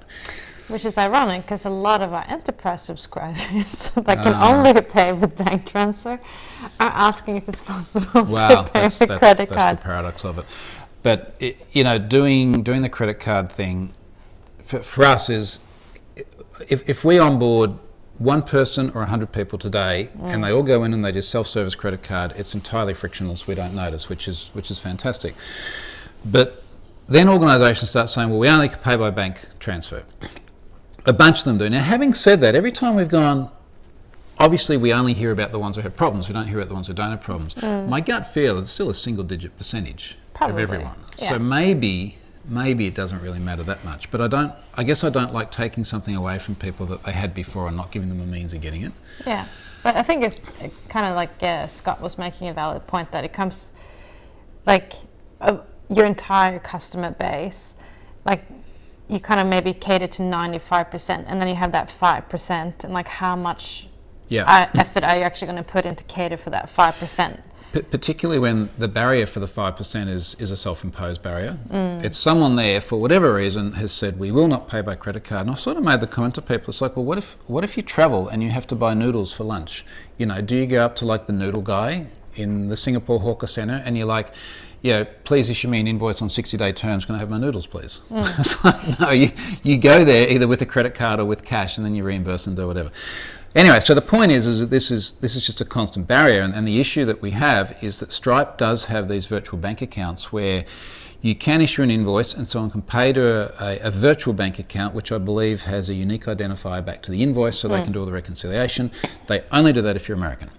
Which is ironic, because a lot of our enterprise subscribers that can only pay with bank transfer are asking if it's possible to pay with credit card. That's the paradox of it. But doing the credit card thing for us is, if we onboard one person or 100 people today and they all go in and they just self-service credit card, it's entirely frictionless. We don't notice, which is fantastic. But then organisations start saying, well, we only can pay by bank transfer. A bunch of them do. Now, having said that, every time we've gone, obviously we only hear about the ones who have problems. We don't hear about the ones who don't have problems. My gut feel is still a single-digit percentage of everyone. Yeah. So maybe it doesn't really matter that much. But I guess I don't like taking something away from people that they had before and not giving them a means of getting it. Yeah, but I think it's kind of like Scott was making a valid point, that it comes like your entire customer base, like you kind of maybe cater to 95%, and then you have that 5%, and like how much effort are you actually going to put in to cater for that 5%? Particularly when the barrier for the 5% is a self-imposed barrier. It's someone there, for whatever reason, has said, we will not pay by credit card. And I sort of made the comment to people, it's like, well, what if you travel and you have to buy noodles for lunch? Do you go up to like the noodle guy in the Singapore Hawker Centre and you're like, please issue me an invoice on 60-day terms, can I have my noodles, please? It's like, no, you go there either with a credit card or with cash, and then you reimburse and do whatever. Anyway, so the point is that this is just a constant barrier, and the issue that we have is that Stripe does have these virtual bank accounts where you can issue an invoice and someone can pay to a virtual bank account, which I believe has a unique identifier back to the invoice, so they can do all the reconciliation. They only do that if you're American.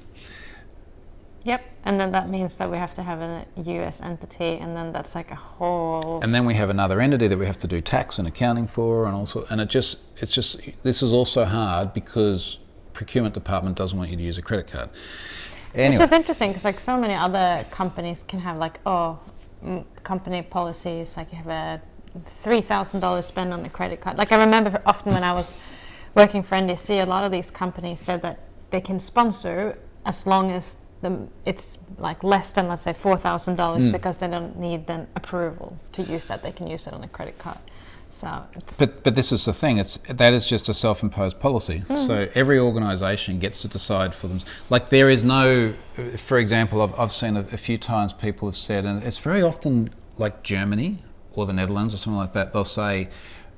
Yep, and then that means that we have to have a US entity, and then that's like a whole... And then we have another entity that we have to do tax and accounting for, and it's just this is also hard because procurement department doesn't want you to use a credit card. Anyway. Which is interesting, because like so many other companies can have like company policies, like you have a $3,000 spend on the credit card. Like I remember often when I was working for NDC, a lot of these companies said that they can sponsor as long as it's like less than, let's say, $4,000 because they don't need then approval to use that. They can use that on a credit card. So it's But this is the thing. That is just a self-imposed policy. So every organisation gets to decide for them. Like there is no, for example, I've seen a few times people have said, and it's very often like Germany or the Netherlands or something like that. They'll say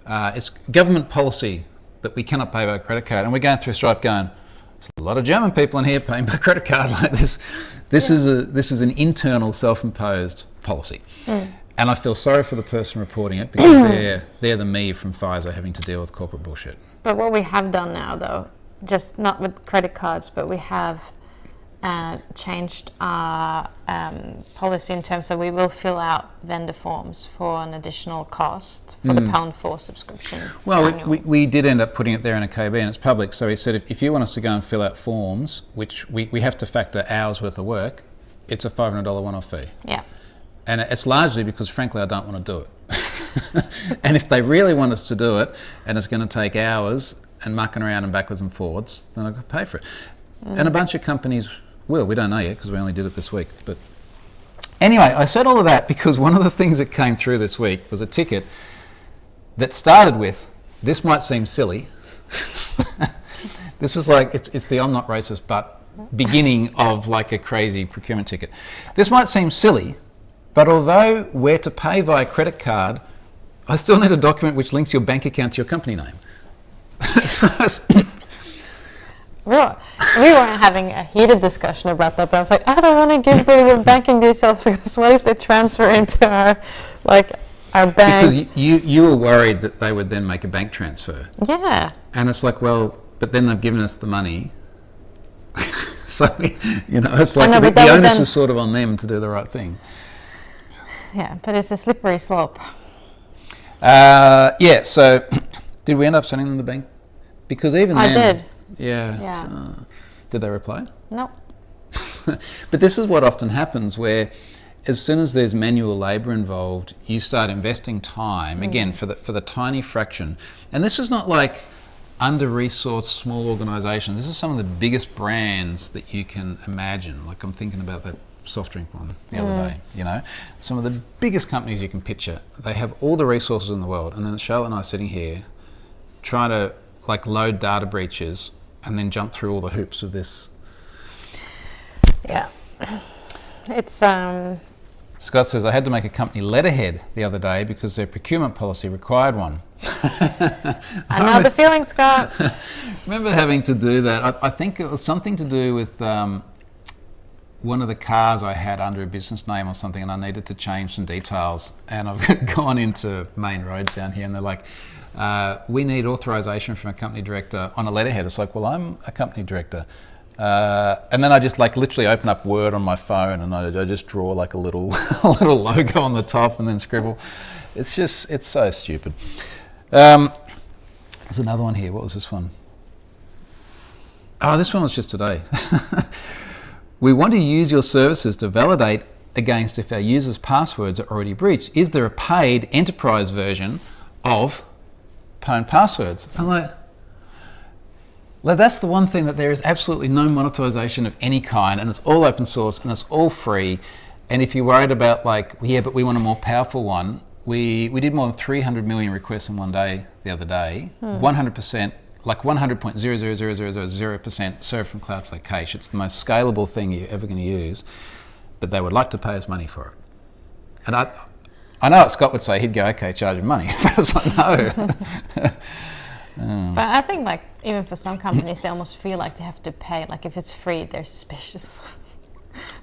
it's government policy that we cannot pay by credit card, and we're going through Stripe going, there's a lot of German people in here paying by credit card like this. This is an internal self-imposed policy. And I feel sorry for the person reporting it because they're the me from Pfizer having to deal with corporate bullshit. But what we have done now, though, just not with credit cards, but we have changed our policy in terms of we will fill out vendor forms for an additional cost for the £4 subscription. Well, we did end up putting it there in a KB and it's public. So he said if you want us to go and fill out forms, which we have to factor hours worth of work, it's a $500 one-off fee. Yeah. And it's largely because, frankly, I don't want to do it. And if they really want us to do it, and it's going to take hours and mucking around and backwards and forwards, then I've got to pay for it. And a bunch of companies will. We don't know yet because we only did it this week. But anyway, I said all of that because one of the things that came through this week was a ticket that started with, this might seem silly. This is like, it's the I'm not racist, but beginning of like a crazy procurement ticket. This might seem silly, but although we're to pay via credit card, I still need a document which links your bank account to your company name. We weren't having a heated discussion about that, but I was like, I don't want to give the banking details because what if they transfer into our bank? Because you were worried that they would then make a bank transfer. Yeah. And it's like, well, but then they've given us the money. So, it's like the onus is sort of on them to do the right thing. Yeah, but it's a slippery slope. Yeah, so did we end up sending them the bank? Because even then... I did. Yeah. So, did they reply? No. But this is what often happens where as soon as there's manual labour involved, you start investing time, again, for the tiny fraction. And this is not like under-resourced small organisations. This is some of the biggest brands that you can imagine. Like I'm thinking about that soft drink one the other day, some of the biggest companies you can picture. They have all the resources in the world, and then Charlotte and I are sitting here trying to load data breaches and then jump through all the hoops of this. Yeah. It's Scott says, I had to make a company letterhead the other day because their procurement policy required one. I know the feeling, Scott. Remember having to do that. I think it was something to do with one of the cars I had under a business name or something, and I needed to change some details. And I've gone into Main Roads down here, and they're like, we need authorization from a company director on a letterhead. It's like, well, I'm a company director. And then I just literally open up Word on my phone and I just draw a little little logo on the top and then scribble. It's so stupid. There's another one here. What was this one? Oh, this one was just today. We want to use your services to validate against if our users' passwords are already breached. Is there a paid enterprise version of Pwn Passwords? I'm like, well, that's the one thing that there is absolutely no monetization of any kind, and it's all open source and it's all free. And if you're worried about but we want a more powerful one, we did more than 300 million requests in one day the other day. 100%, 100.00000% served from Cloudflare Cache. It's the most scalable thing you're ever going to use, but they would like to pay us money for it. And I know what Scott would say. He'd go, okay, charge him money. I was like, no. But I think even for some companies, they almost feel like they have to pay. If it's free, they're suspicious.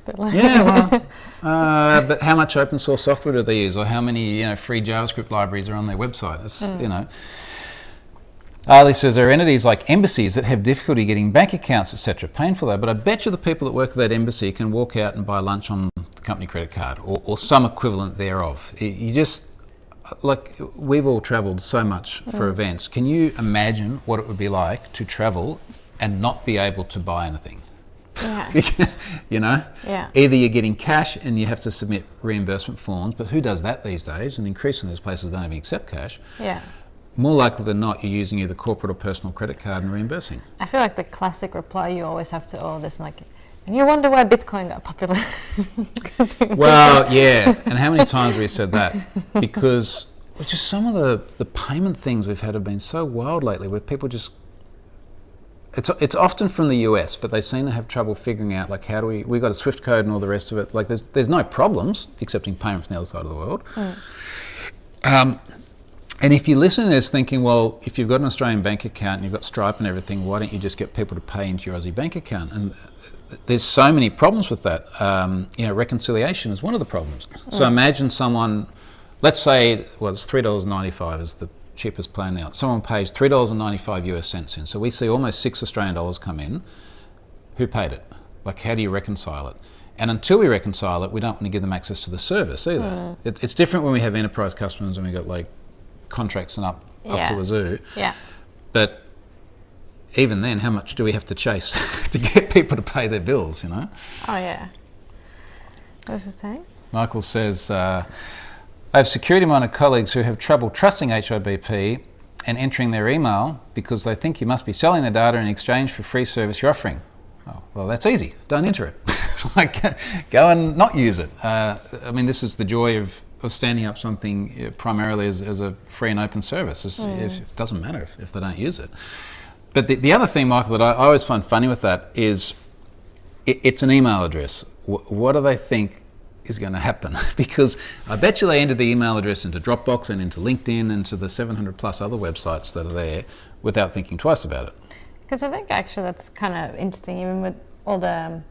Yeah, well, but how much open source software do they use, or how many free JavaScript libraries are on their website? It's Ali says there are entities like embassies that have difficulty getting bank accounts, etc. Painful though, but I bet you the people that work at that embassy can walk out and buy lunch on the company credit card or some equivalent thereof. You just we've all travelled so much for events. Can you imagine what it would be like to travel and not be able to buy anything? Yeah. Yeah. Either you're getting cash and you have to submit reimbursement forms, but who does that these days? And increasingly those places don't even accept cash. Yeah. More likely than not, you're using either corporate or personal credit card and reimbursing. I feel like the classic reply you always have to all this and you wonder why Bitcoin got popular. Well, yeah. And how many times have we said that? Because just some of the payment things we've had have been so wild lately, where people just, it's often from the US, but they seem to have trouble figuring out, like, how do we got a SWIFT code and all the rest of it. Like, there's no problems accepting payment from the other side of the world. And if you listen to this thinking, well, if you've got an Australian bank account and you've got Stripe and everything, why don't you just get people to pay into your Aussie bank account? And there's so many problems with that. Reconciliation is one of the problems. So imagine someone, let's say, it's $3.95 is the cheapest plan now. Someone pays $3.95 US cents in. So we see almost $6 come in. Who paid it? Like, how do you reconcile it? And until we reconcile it, we don't want to give them access to the service either. It's different when we have enterprise customers and we got like contracts and up to a zoo. Yeah. But even then, how much do we have to chase to get people to pay their bills, you know? Oh, yeah. What was it saying? Michael says, I have security-minded colleagues who have trouble trusting HIBP and entering their email because they think you must be selling their data in exchange for free service you're offering. Oh, well, that's easy. Don't enter it. Like, go and not use it. I mean, this is the joy of standing up something primarily as a free and open service. It doesn't matter if they don't use it. But the other thing, Michael, that I always find funny with that is it's an email address. What do they think is going to happen? Because I bet you they entered the email address into Dropbox and into LinkedIn and to the 700 plus other websites that are there without thinking twice about it. Because I think actually that's kind of interesting, even with all the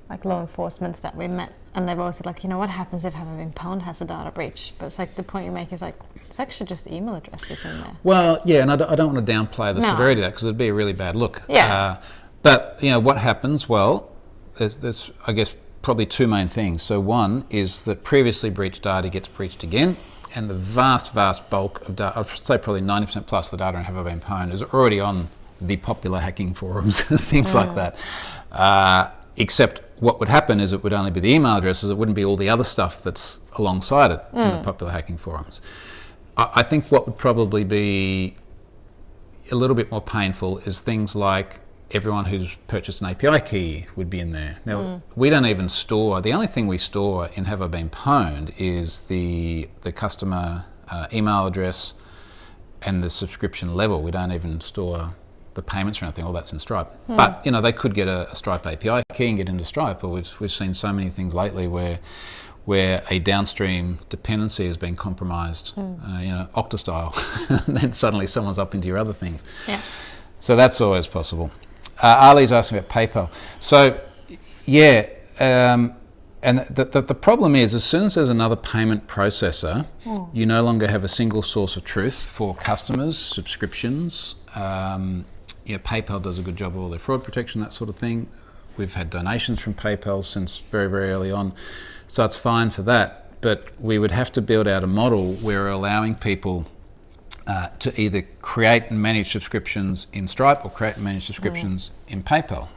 like law enforcements that we met, and they've always said, like, you know, what happens if Have I Been Pwned has a data breach? But it's like the point you make is like, it's actually just email addresses in there. Well, yeah, and I don't want to downplay the severity of that because it'd be a really bad look. Yeah. But, you know, what happens? Well, there's, I guess, probably two main things. So one is that previously breached data gets breached again, and the vast bulk of data, I'd say probably 90% plus the data on Have I Been Pwned is already on the popular hacking forums and things like that. Except what would happen is it would only be the email addresses, it wouldn't be all the other stuff that's alongside it in the popular hacking forums. I think what would probably be a little bit more painful is things like everyone who's purchased an API key would be in there. Now, we don't even store, the only thing we store in Have I Been Pwned is the customer email address and the subscription level. We don't even store the payments or anything, all that's in Stripe. But, you know, they could get a Stripe API key and get into Stripe, or we've seen so many things lately where a downstream dependency has been compromised, you know, Okta style, and then suddenly someone's up into your other things. Yeah. So that's always possible. Ali's asking about PayPal. So, yeah, and the problem is, as soon as there's another payment processor, you no longer have a single source of truth for customers, subscriptions. PayPal does a good job of all their fraud protection, that sort of thing. We've had donations from PayPal since very, very early on. So it's fine for that. But we would have to build out a model where we're allowing people to either create and manage subscriptions in Stripe or create and manage subscriptions in PayPal.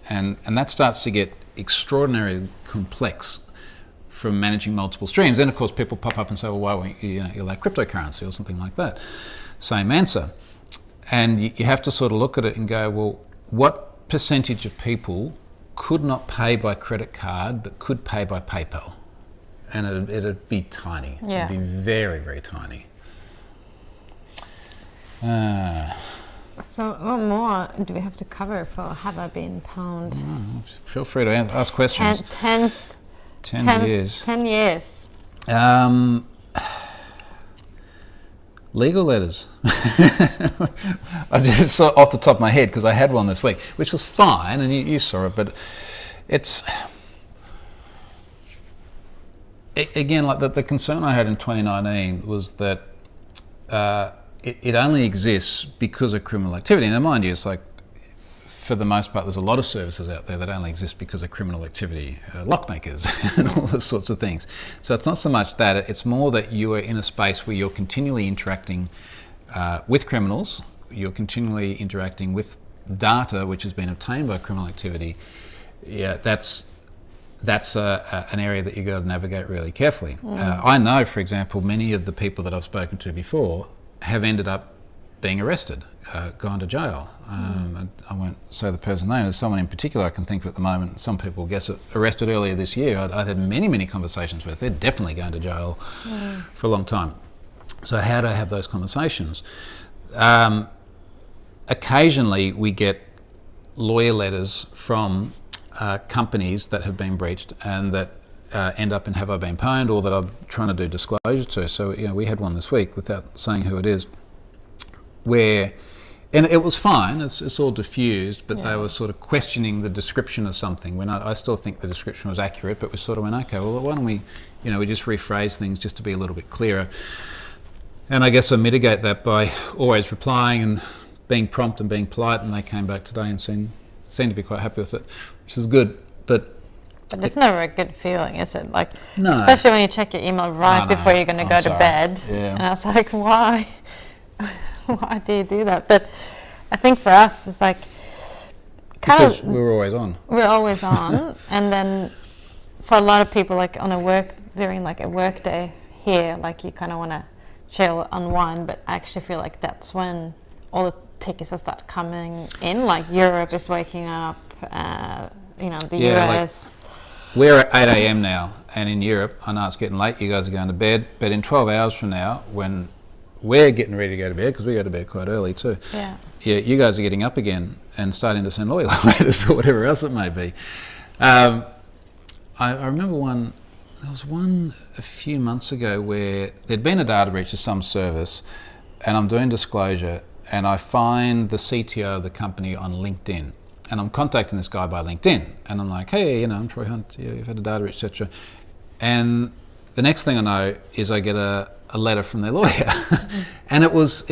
And that starts to get extraordinarily complex from managing multiple streams. Then, of course, people pop up and say, well, why won't you allow cryptocurrency or something like that? Same answer. And you have to sort of look at it and go, well, what percentage of people could not pay by credit card but could pay by PayPal? And it'd be tiny. Yeah. It'd be very, very tiny. So what more do we have to cover for Have I Been Pwned? Feel free to ask questions. 10 years. 10 years. Legal letters. I just saw off the top of my head because I had one this week, which was fine, and you saw it, but it's again, like the concern I had in 2019 was that it only exists because of criminal activity. Now, mind you, it's like, for the most part, there's a lot of services out there that only exist because of criminal activity, lockmakers and all those sorts of things. So it's not so much that, it's more that you are in a space where you're continually interacting with criminals, you're continually interacting with data which has been obtained by criminal activity. Yeah, that's an area that you've got to navigate really carefully. I know, for example, many of the people that I've spoken to before have ended up being arrested, gone to jail. I won't say the person's name. There's someone in particular I can think of at the moment. Some people guess it, arrested earlier this year. I'd had many conversations with. They're definitely going to jail for a long time. So how to have those conversations? Occasionally we get lawyer letters from companies that have been breached and that end up in Have I Been Pwned, or that I'm trying to do disclosure to. So we had one this week, without saying who it is, where, and it was fine, it's all diffused, but they were sort of questioning the description of something, when I still think the description was accurate, but we sort of went, okay, well, why don't we just rephrase things just to be a little bit clearer. And I guess I mitigate that by always replying and being prompt and being polite, and they came back today and seemed to be quite happy with it, which is good. But it's never a good feeling, is it? Like, no. Especially when you check your email right before you're going to go to bed. Yeah. And I was like, why? Why do you do that? But I think for us, it's like, because we're always on. We're always on. And then for a lot of people, like during like a work day here, like you kind of want to chill, unwind, but I actually feel like that's when all the tickets start coming in. Like Europe is waking up, the US. Like we're at 8 a.m. now, and in Europe, I know it's getting late, you guys are going to bed, but in 12 hours from now, when we're getting ready to go to bed, because we go to bed quite early too, you guys are getting up again and starting to send lawyer letters or whatever else it may be. I remember there was one a few months ago where there'd been a data breach of some service, and I'm doing disclosure, and I find the CTO of the company on LinkedIn, and I'm contacting this guy by LinkedIn, and I'm like, hey, I'm Troy Hunt, you've had a data breach, etc. And the next thing I know is I get a letter from their lawyer. And it was,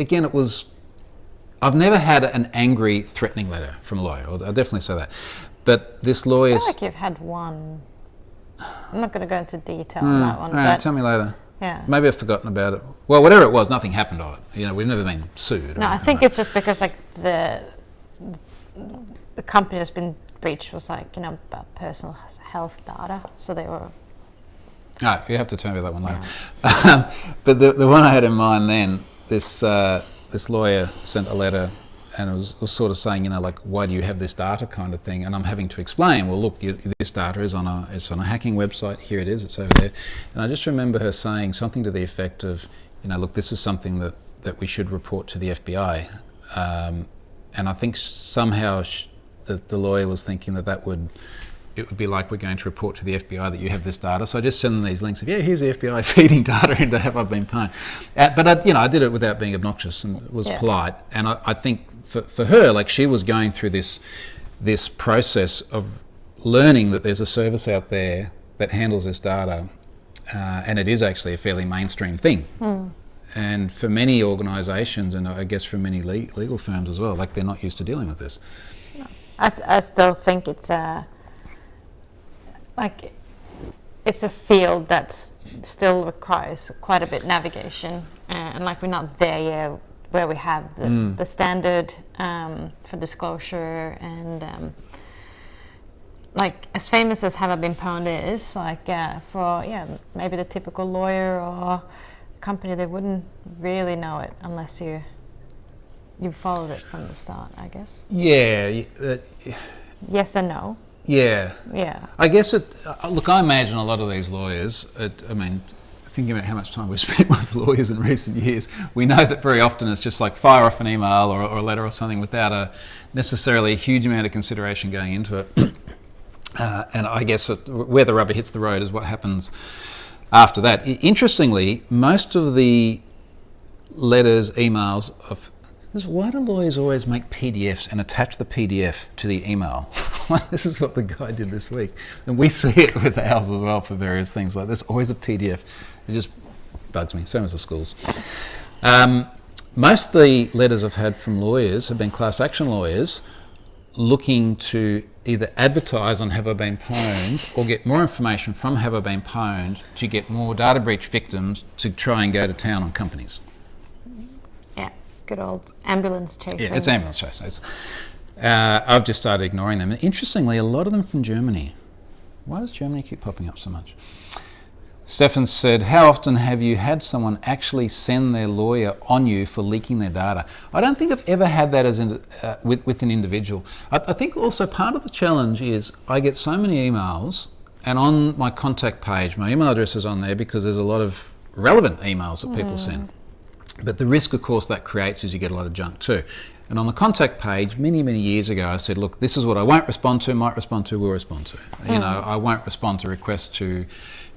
I've never had an angry, threatening letter from a lawyer, I'll definitely say that. But this lawyer... I feel like you've had one. I'm not going to go into detail on that one. All right, tell me later. Yeah. Maybe I've forgotten about it. Well, whatever it was, nothing happened to it. We've never been sued. No, I think it's just because like the company that's been breached was like, about personal health data. So they were... Oh, you have to tell me that one later. Yeah. But the one I had in mind then, this lawyer sent a letter, and it was sort of saying, like, why do you have this data kind of thing? And I'm having to explain, well, look, this data is on a hacking website. Here it is. It's over there. And I just remember her saying something to the effect of, look, this is something that we should report to the FBI. And I think somehow the lawyer was thinking that it would be like, we're going to report to the FBI that you have this data. So I just send them these links of, here's the FBI feeding data into Have I Been Pwned. But I did it without being obnoxious and was polite. And I think for her, like, she was going through this process of learning that there's a service out there that handles this data, and it is actually a fairly mainstream thing. And for many organisations, and I guess for many legal firms as well, like, they're not used to dealing with this. I still think it's a field that still requires quite a bit in and like, we're not there yet where we have the standard for disclosure, and like, as famous as Have I Been Pwned is, like, for maybe the typical lawyer or company, they wouldn't really know it unless you followed it from the start, I guess. Yes and no. Yeah. I guess look, I imagine a lot of these lawyers, thinking about how much time we've spent with lawyers in recent years, we know that very often it's just like fire off an email or a letter or something without necessarily a huge amount of consideration going into it. And I guess where the rubber hits the road is what happens after that. Interestingly, most of the letters, emails why do lawyers always make PDFs and attach the PDF to the email? This is what the guy did this week. And we see it with ours as well for various things. Like, there's always a PDF. It just bugs me, same as the schools. Most of the letters I've had from lawyers have been class action lawyers looking to either advertise on Have I Been Pwned or get more information from Have I Been Pwned to get more data breach victims to try and go to town on companies. Good old ambulance chasing. Yeah, it's ambulance chasing. I've just started ignoring them. Interestingly, a lot of them from Germany. Why does Germany keep popping up so much? Stefan said, how often have you had someone actually send their lawyer on you for leaking their data? I don't think I've ever had that with an individual. I think also part of the challenge is I get so many emails, and on my contact page, my email address is on there because there's a lot of relevant emails that people send. But the risk, of course, that creates is you get a lot of junk too. And on the contact page, many, many years ago, I said, look, this is what I won't respond to, might respond to, will respond to. You know, I won't respond to requests to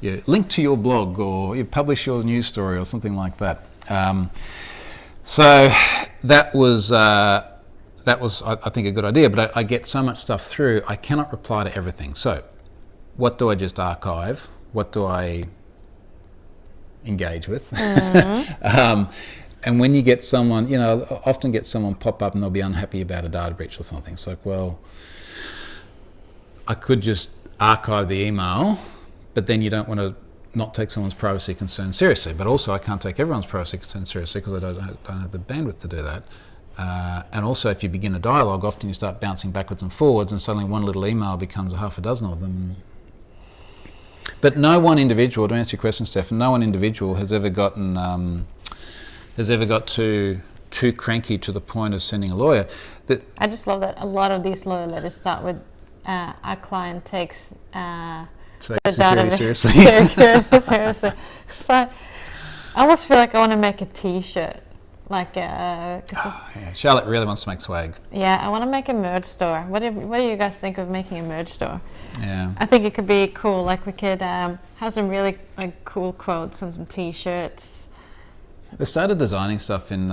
link to your blog or you publish your news story or something like that. So that was, I think, a good idea, but I get so much stuff through, I cannot reply to everything. So what do I just archive? What do I engage with? And when you get someone, you know, often get someone pop up and they'll be unhappy about a data breach or something. It's like, well, I could just archive the email, but then you don't want to not take someone's privacy concern seriously. But also I can't take everyone's privacy concern seriously because I don't have the bandwidth to do that. And also if you begin a dialogue, often you start bouncing backwards and forwards and suddenly one little email becomes a half a dozen of them. But no one individual, to answer your question, Stefan, no one individual has ever gotten... got too cranky to the point of sending a lawyer. I just love that a lot of these lawyer letters start with our client takes security seriously. Seriously. So I almost feel like I want to make a T-shirt, like Charlotte really wants to make swag. Yeah, I want to make a merch store. What do you guys think of making a merch store? Yeah, I think it could be cool. Like we could have some really like cool quotes on some T-shirts. I started designing stuff in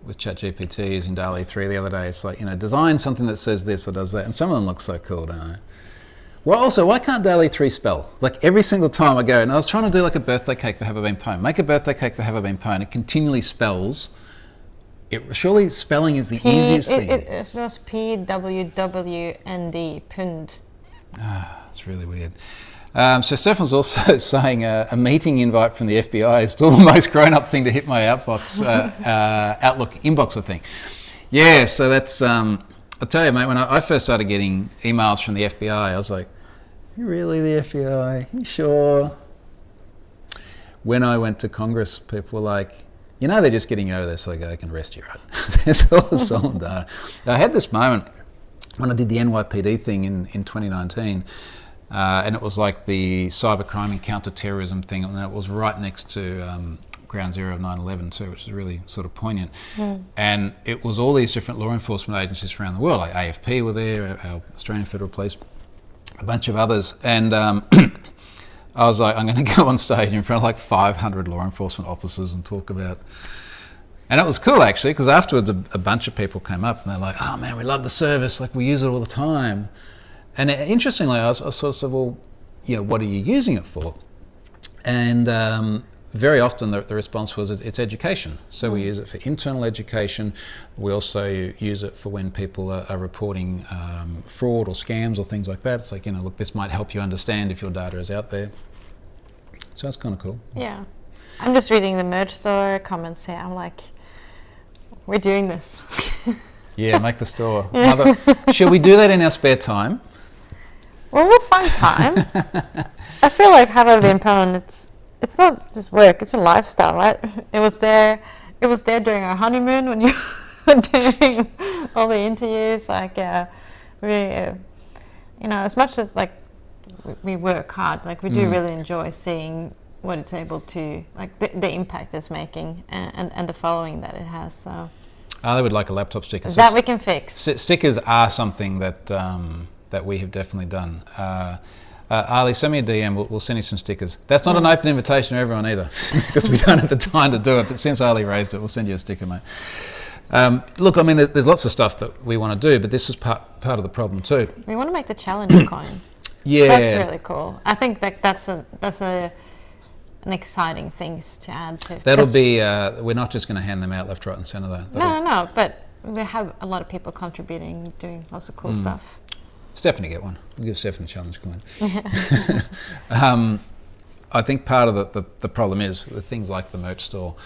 with ChatGPT using DALL-E 3 the other day. It's like, you know, design something that says this or does that, and some of them look so cool, don't they? Well, also, why can't DALL-E 3 spell? Like every single time I go, and I was trying to do like a birthday cake for Have I Been Pwned. Make a birthday cake for Have I Been Pwned. It continually spells. Surely spelling is the easiest thing. It spells PWWND, Pund. It's really weird. So Stefan's also saying a meeting invite from the FBI is still the most grown-up thing to hit my Outlook inbox, I think. Yeah, so that's... I'll tell you, mate, when I first started getting emails from the FBI, I was like, you really the FBI? You sure? When I went to Congress, people were like, you know, they're just getting over this so they can arrest you, right? It's all stolen data. I had this moment when I did the NYPD thing in 2019, and it was like the cybercrime and counter-terrorism thing, and it was right next to Ground Zero of 9/11 too, which is really sort of poignant. And it was all these different law enforcement agencies around the world, like AFP were there, our Australian Federal Police, a bunch of others, and I was like, I'm going to go on stage in front of like 500 law enforcement officers and talk about... And it was cool actually, because afterwards a bunch of people came up and they're like, oh man, we love the service, like we use it all the time. And interestingly, I sort of said, well, you know, what are you using it for? And very often the response was it's education. So we use it for internal education. We also use it for when people are reporting fraud or scams or things like that. It's like, you know, look, this might help you understand if your data is out there. So that's kind of cool. Yeah. I'm just reading the merch store comments here. I'm like, we're doing this. Yeah, make the store. Should we do that in our spare time? Well, we'll find time. I feel like Have I Been Pwned, it's not just work, it's a lifestyle, right? It was there during our honeymoon when you were doing all the interviews. Like, we, you know, as much as like we work hard, like we do really enjoy seeing what it's able to, like the impact it's making and the following that it has. So they would like a laptop sticker. That we can fix. Stickers are something that that we have definitely done. Ali, send me a DM, we'll send you some stickers. That's not an open invitation to everyone either, because we don't have the time to do it, but since Ali raised it, we'll send you a sticker, mate. Look, I mean, there's lots of stuff that we want to do, but this is part of the problem too. We want to make the Challenger coin. Yeah. That's really cool. I think that's an exciting thing to add to. That'll be, we're not just going to hand them out left, right and centre though. No, but we have a lot of people contributing, doing lots of cool stuff. Stephanie get one. We'll give Stephanie a challenge coin. I think part of the problem is with things like the merch store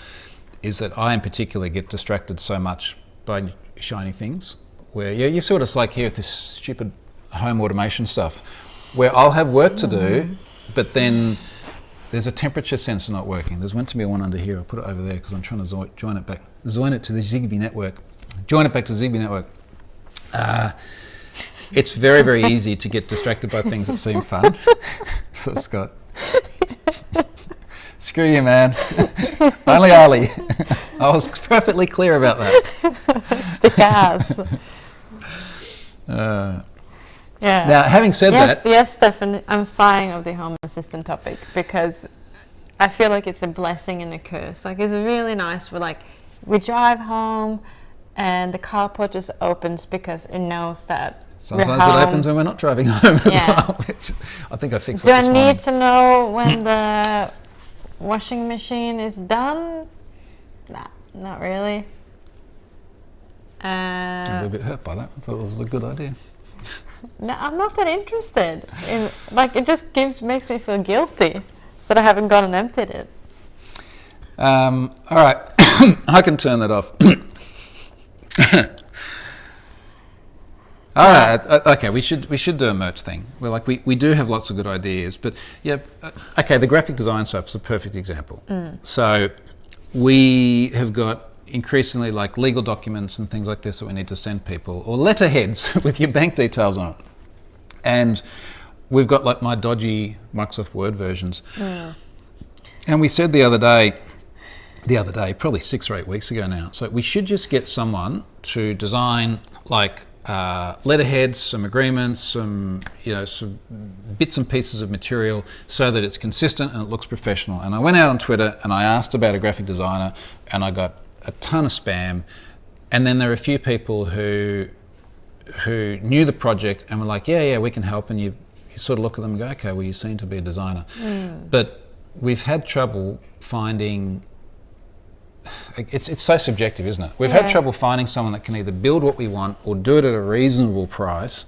is that I in particular get distracted so much by shiny things where you sort of like here with this stupid home automation stuff where I'll have work to do, but then there's a temperature sensor not working. There's meant to be one under here. I'll put it over there because I'm trying to join it back to the Zigbee network. Join it back to the Zigbee network. It's very, very easy to get distracted by things that seem fun. So Scott Screw you, man. Only Ali. I was perfectly clear about that. Stick ass. Yeah. Now, having said that, yes, definitely. I'm sighing of the home assistant topic because I feel like it's a blessing and a curse. Like, it's really nice. We drive home, and the carport just opens because it knows that. Sometimes it opens when we're not driving home as well. I think I fixed that this morning. Do I need to know when the washing machine is done? Nah, not really. I'm a little bit hurt by that. I thought it was a good idea. No, I'm not that interested. It just makes me feel guilty that I haven't gone and emptied it. All right, I can turn that off. All right, okay. We should do a merch thing. We do have lots of good ideas, but yeah, okay. The graphic design stuff is a perfect example. So we have got increasingly legal documents and things like this that we need to send people, or letterheads with your bank details on it. And we've got my dodgy Microsoft Word versions. And we said the other day, probably 6 or 8 weeks ago now, so we should just get someone to design letterheads, some agreements, some bits and pieces of material so that it's consistent and it looks professional. And I went out on Twitter and I asked about a graphic designer, and I got a ton of spam. And then there are a few people who knew the project and were like, yeah, we can help. And you sort of look at them and go, okay, well, you seem to be a designer. But we've had trouble finding. It's so subjective, isn't it? We've had trouble finding someone that can either build what we want or do it at a reasonable price.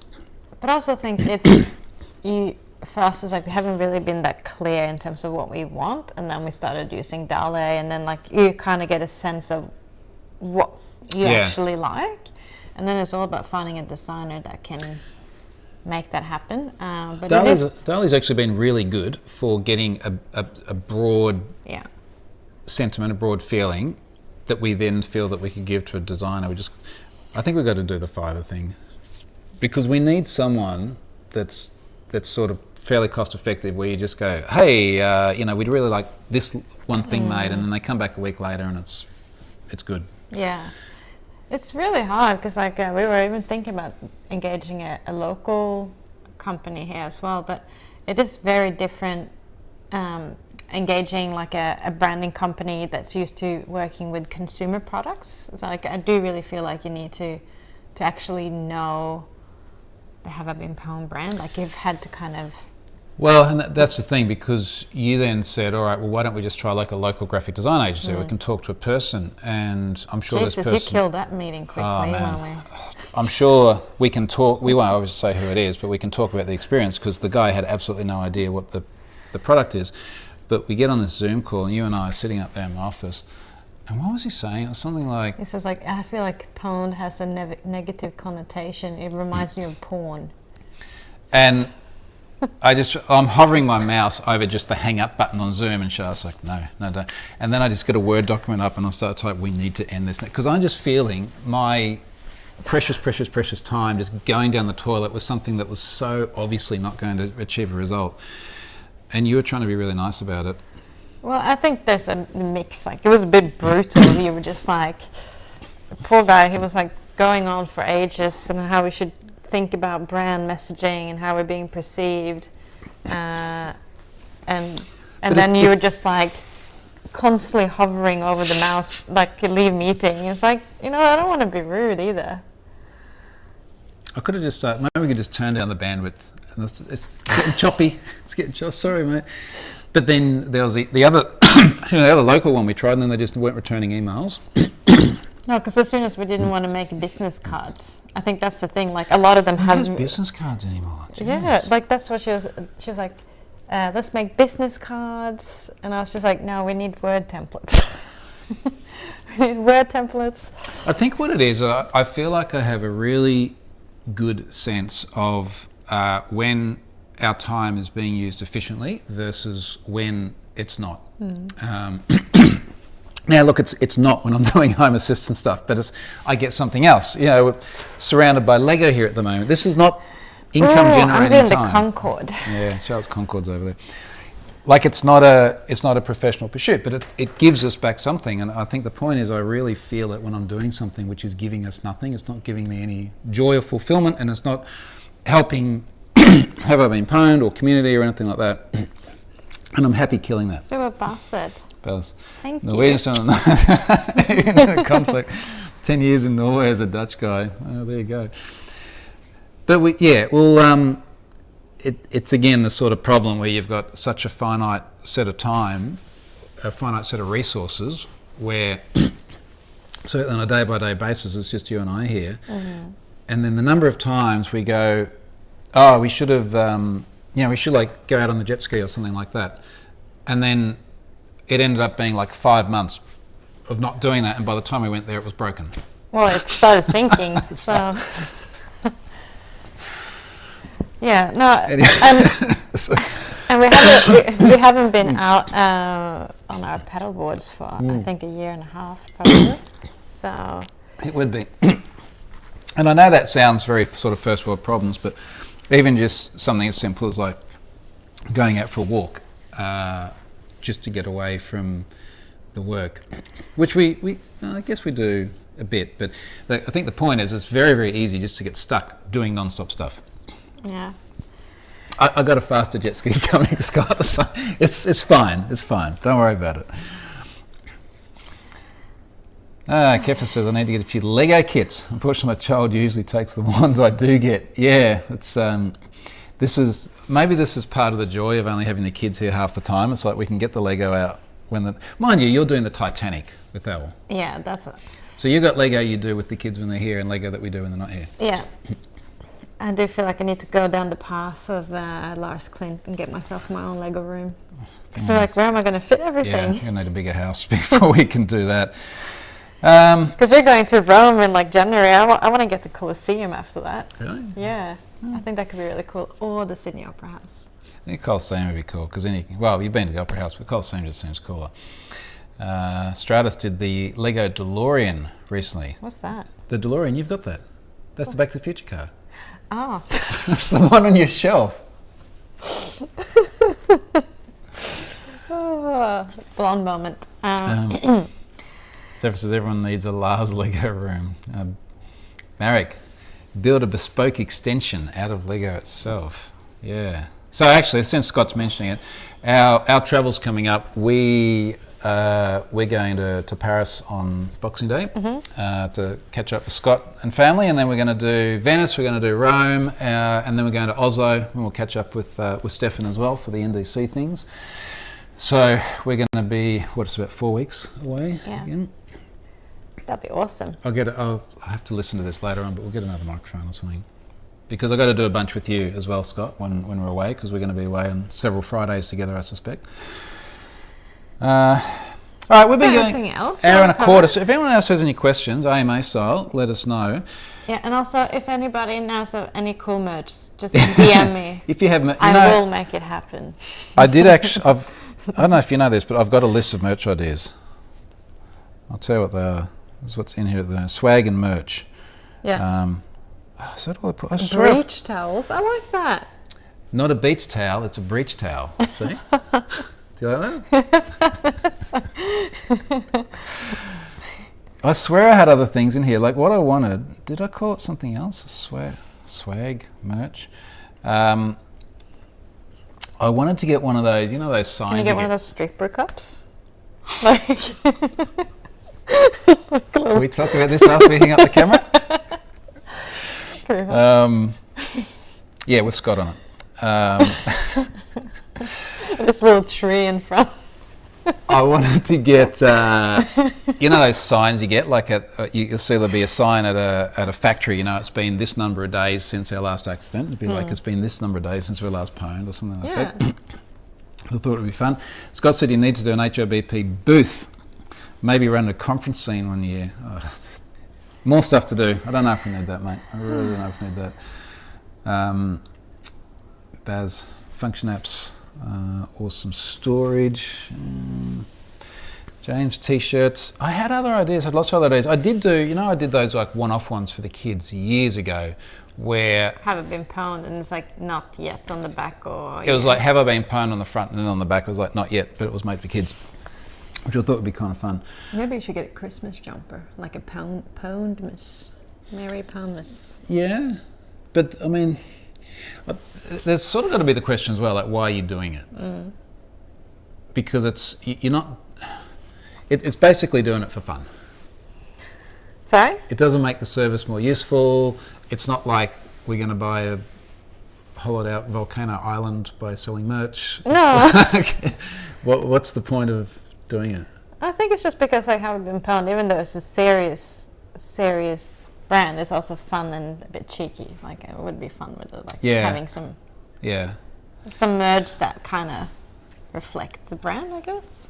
But I also think for us, it's we haven't really been that clear in terms of what we want, and then we started using DALL-E, and then you kind of get a sense of what you actually like, and then it's all about finding a designer that can make that happen. But DALL-E's actually been really good for getting a broad sentiment, a broad feeling that we then feel that we could give to a designer. I think we've got to do the Fiverr thing, because we need someone that's sort of fairly cost effective, where you just go, hey, we'd really like this one thing made, and then they come back a week later and it's good. Yeah, it's really hard because we were even thinking about engaging a local company here as well, but it is very different engaging a branding company that's used to working with consumer products. So I do really feel like you need to actually know they have a home brand. You've had to kind of. Well, and that's the thing, because you then said, all right, well, why don't we just try a local graphic design agency where we can talk to a person, and I'm sure this person. You killed that meeting quickly, won't we? I'm sure we can talk. We won't obviously say who it is, but we can talk about the experience, because the guy had absolutely no idea what the product is. But we get on this Zoom call, and you and I are sitting up there in my office, and what was he saying? It was something like... He says, I feel like pwned has a negative connotation. It reminds me of porn. And I'm hovering my mouse over just the hang up button on Zoom, and Charlotte's like, no, don't. And then I just get a Word document up and I start typing, we need to end this. Because I'm just feeling my precious time just going down the toilet with something that was so obviously not going to achieve a result. And you were trying to be really nice about it. Well, I think there's a mix. It was a bit brutal. You were just the poor guy, he was going on for ages and how we should think about brand messaging and how we're being perceived. And then you were just constantly hovering over the mouse, leave meeting. It's I don't want to be rude either. I could have just maybe we could just turn down the bandwidth. And it's getting choppy. It's getting choppy. Sorry, mate. But then there was the other, the other local one we tried, and then they just weren't returning emails. No, because as soon as we didn't want to make business cards, I think that's the thing. A lot of them have. Who has business cards anymore? Jeez. Yeah, that's what she was. She was like, "Let's make business cards," and I was just like, "No, we need Word templates." We need Word templates. I think what it is, I feel like I have a really good sense of when our time is being used efficiently versus when it's not. Now, look, it's not when I'm doing home assistant stuff, but I get something else. We're surrounded by Lego here at the moment. This is not income generating I'm doing time. the Concorde. Yeah, Charles Concorde's over there. like it's not a professional pursuit, but it gives us back something. And I think the point is, I really feel it when I'm doing something which is giving us nothing. It's not giving me any joy or fulfillment, and it's not helping have I been pwned or community or anything like that. And I'm happy killing that. So Bassett. Thank Norwegian you. Even in a conflict, 10 years in Norway as a Dutch guy. Oh, there you go. But it's again the sort of problem where you've got such a finite set of time, a finite set of resources, where so on a day-by-day basis it's just you and I here, and then the number of times we go, oh, we should have, we should like go out on the jet ski or something like that, and then it ended up being like 5 months of not doing that, and by the time we went there it was broken. Well, it started sinking, so... Yeah, no, and we haven't been out on our paddle boards for I think a year and a half probably. So it would be, and I know that sounds very sort of first world problems, but even just something as simple as like going out for a walk, just to get away from the work, which we I guess we do a bit, but I think the point is it's very, very easy just to get stuck doing non-stop stuff. Yeah, I got a faster jet ski coming, Scott. So it's fine. It's fine. Don't worry about it. Keffa says I need to get a few Lego kits. Unfortunately, my child usually takes the ones I do get. Yeah, it's this is part of the joy of only having the kids here half the time. It's like we can get the Lego out mind you, you're doing the Titanic with Elle. Yeah, that's it. So you got Lego you do with the kids when they're here, and Lego that we do when they're not here. Yeah. I do feel like I need to go down the path of Lars Klint and get myself my own Lego room. So like, where am I going to fit everything? Yeah, you're going to need a bigger house before we can do that. Because we're going to Rome in like January. I want to get the Colosseum after that. Really? Yeah. I think that could be really cool. Or the Sydney Opera House. I think Colosseum would be cool because you've been to the Opera House, but Colosseum just seems cooler. Stratus did the Lego DeLorean recently. What's that? The DeLorean, you've got that. That's the Back to the Future car. Oh. That's the one on your shelf. Blonde moment. Zephyr says everyone needs a Lars Lego room. Marek, build a bespoke extension out of Lego itself. Yeah. So actually, since Scott's mentioning it, our travel's coming up. We're going to Paris on Boxing Day to catch up with Scott and family, and then we're going to do Venice, we're going to do Rome, and then we're going to Oslo, and we'll catch up with Stefan as well for the NDC things. So we're going to be, it's about 4 weeks away again. That'd be awesome. I'll have to listen to this later on, but we'll get another microphone or something. Because I've got to do a bunch with you as well, Scott, when we're away, because we're going to be away on several Fridays together, I suspect. All right, we've been going hour and a quarter. So if anyone else has any questions, AMA style, let us know. Yeah, and also if anybody knows of any cool merch, just DM me. If you have, I will make it happen. I did actually. I don't know if you know this, but I've got a list of merch ideas. I'll tell you what they are. This is what's in here: the swag and merch. Yeah. Is that all I put? I breach towels. I like that. Not a beach towel; it's a breech towel. See. Do you like that? I swear I had other things in here. Like what I wanted. Did I call it something else? Swag merch. I wanted to get one of those. You know those signs. Can you get one of those stripper cups? Can we talk about this after we hang up the camera? Yeah, with Scott on it. This little tree in front. I wanted to get, you know those signs you get, like you'll see there'll be a sign at a factory, you know, it's been this number of days since our last accident. It'd be like, it's been this number of days since we were last pwned or something like that. I thought it would be fun. Scott said you need to do an HOBP booth. Maybe run a conference scene one year. Oh, more stuff to do. I don't know if we need that, mate. I really don't know if we need that. Baz, function apps, awesome storage. James, t-shirts. I had other ideas. I had lots of other ideas. I did those like one-off ones for the kids years ago, where Have it been pwned, and it's like not yet on the back, or it was like have I been pwned on the front, and then on the back it was like not yet, but it was made for kids, which I thought would be kind of fun. Maybe you should get a Christmas jumper, like a pwned Miss Mary Poundmas. Yeah, but I mean, there's sort of got to be the question as well, like why are you doing it? Because you're not. It's basically doing it for fun. Sorry? It doesn't make the service more useful. It's not like we're going to buy a hollowed out volcano island by selling merch. No. What's the point of doing it? I think it's just because I haven't been pwned, even though it's a serious brand, it's also fun and a bit cheeky. Like it would be fun with it, like having some merch that kind of reflect the brand, I guess.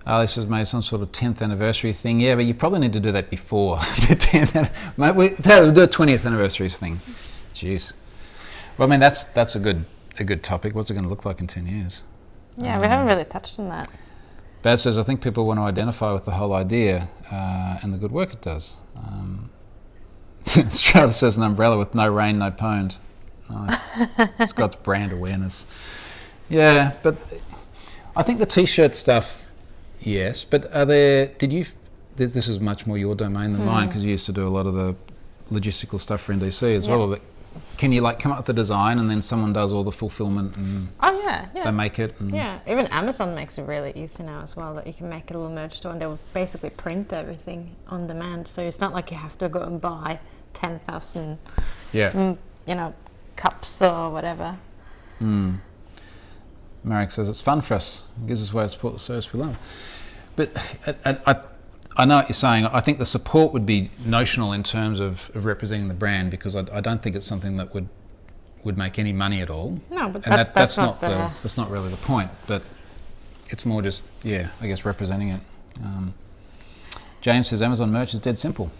Alice has made some sort of 10th anniversary thing. Yeah, but you probably need to do that before the 10th. Mate, we'll do a 20th anniversaries thing. Jeez. Well, I mean, that's a good topic. What's it going to look like in 10 years? Yeah, we haven't really touched on that. Baz says, I think people want to identify with the whole idea and the good work it does. Strata says an umbrella with no rain, no pwned. Nice. Scott's brand awareness. Yeah, but I think the t-shirt stuff, yes, but this is much more your domain than mine, because you used to do a lot of the logistical stuff for NDC as well, but can you like come up with the design and then someone does all the fulfillment and they make it? And Even Amazon makes it really easy now as well, that you can make a little merch store and they will basically print everything on demand, so it's not like you have to go and buy 10,000 cups or whatever. Marek says it's fun for us. It gives us a way to support the service we love. But I know what you're saying. I think the support would be notional in terms of representing the brand, because I don't think it's something that would make any money at all. No, but and that's not really the point. But it's more just I guess representing it. James says Amazon merch is dead simple.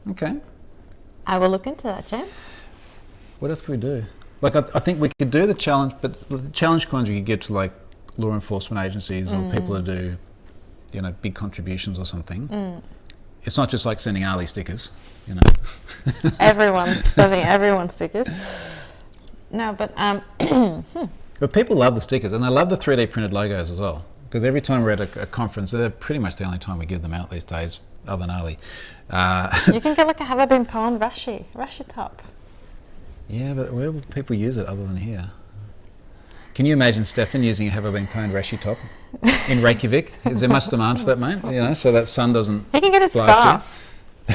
Okay. I will look into that, James. What else can we do? Like I think we could do the challenge, but the challenge coins we could give to like law enforcement agencies or people who do, big contributions or something. It's not just like sending Ali stickers, Everyone's sending everyone stickers. No, but but people love the stickers, and they love the 3D printed logos as well. Because every time we're at a conference, they're pretty much the only time we give them out these days, other than Ali. You can get like a Have I Been Pwned Rashi top. Yeah, but where would people use it other than here? Can you imagine Stefan using a Have I Been Pwned Rashi top in Reykjavik? Is there much demand for that, mate? So that sun doesn't. He can get a scarf.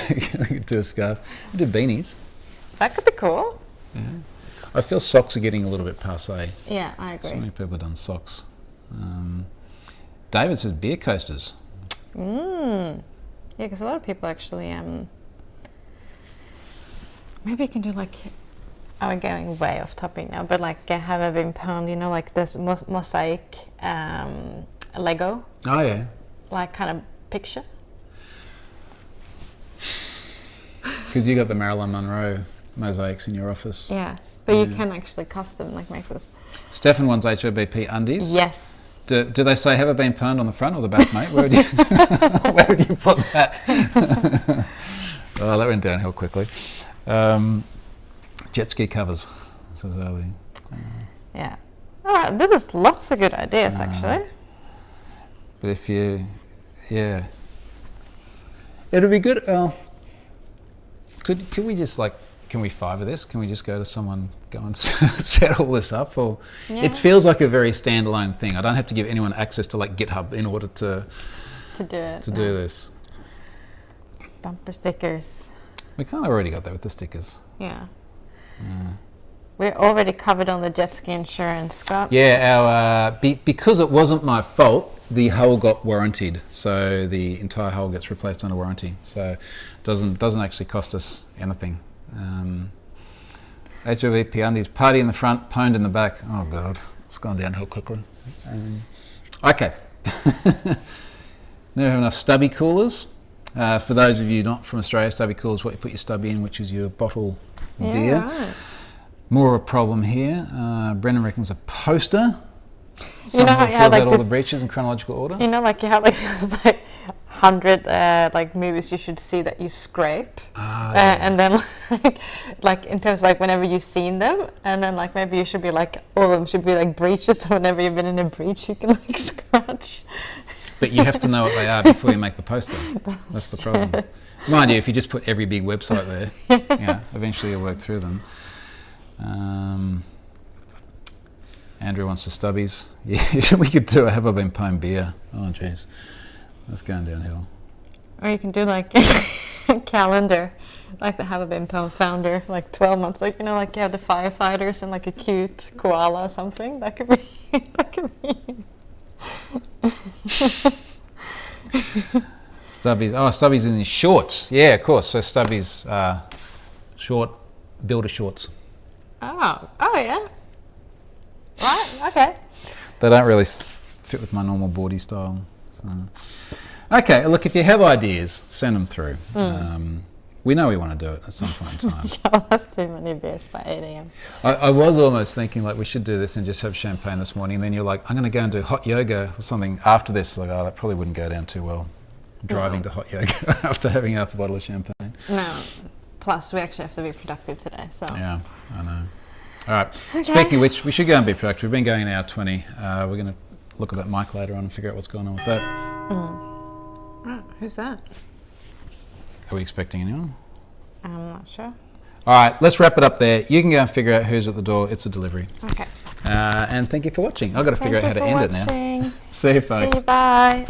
We could do a scarf. We do beanies. That could be cool. Yeah. I feel socks are getting a little bit passé. Yeah, I agree. So many people have done socks. David says beer coasters. Yeah, because a lot of people actually. Maybe you can do like. I'm going way off topic now, but like Have I Been Pwned, like this mosaic Lego. Oh yeah. Like kind of picture. Because you got the Marilyn Monroe mosaics in your office. Yeah, but you can actually custom make this. Stefan wants HOBP undies. Yes. Do they say Have I Been Pwned on the front or the back, mate? Where would you put that? Oh, that went downhill quickly. Jet ski covers, says Ali. Yeah. All right, this is lots of good ideas, actually. But if you, it'll be good. Could we just can we Fiverr this? Can we just go to someone, go and set all this up? Or it feels like a very standalone thing. I don't have to give anyone access to GitHub in order to do it. To do this. Bumper stickers. We kind of already got that with the stickers. Yeah. We're already covered on the jet ski insurance, Scott. Yeah, because it wasn't my fault, the hull got warrantied, so the entire hull gets replaced under warranty. So it doesn't actually cost us anything. HOVP undies, party in the front, pwned in the back. Oh god, it's gone downhill quickly. Okay. Now we have enough stubby coolers. For those of you not from Australia, stubby coolers, what you put your stubby in, which is your bottle beer. Right. More of a problem here. Brendan reckons a poster. You know how you fills had out all the breaches in chronological order. You know, like you have it's like 100 like movies you should see that you scrape, and then like in terms of, like whenever you've seen them, and then like maybe you should be like all of them should be like breaches. So whenever you've been in a breach, you can like scratch. But you have to know what they are before you make the poster. That's the problem. Mind you, if you just put every big website there, yeah, eventually you'll work through them. Andrew wants to stubbies. Yeah, we could do a Have I Been Pwned beer. Oh, jeez. That's going downhill. Or you can do like a calendar, like the Have I Been Pwned founder, like 12 months. Like, you know, like you have the firefighters and like a cute koala or something. That could be, that could be. Stubbies. Oh, Stubbies in his shorts. Yeah, of course. So Stubbies short builder shorts. Oh yeah. Right. Okay. They don't really fit with my normal body style. So. Okay. Look, if you have ideas, send them through. We know we want to do it at some point in time. Show us too many beers by 8 a.m. I was almost thinking like we should do this and just have champagne this morning. And then you're like, I'm going to go and do hot yoga or something after this. Like, oh, that probably wouldn't go down too well. Driving to hot yoga after having half a bottle of champagne. No. Plus, we actually have to be productive today. So. Yeah, I know. All right. Okay. Speaking of which, we should go and be productive. We've been going an hour 20. We're going to look at that mic later on and figure out what's going on with that. Oh, who's that? Are we expecting anyone? I'm not sure. All right, let's wrap it up there. You can go and figure out who's at the door. It's a delivery. Okay. And thank you for watching. I've got to figure out how to end it now. Watching. See you, folks. See you, bye.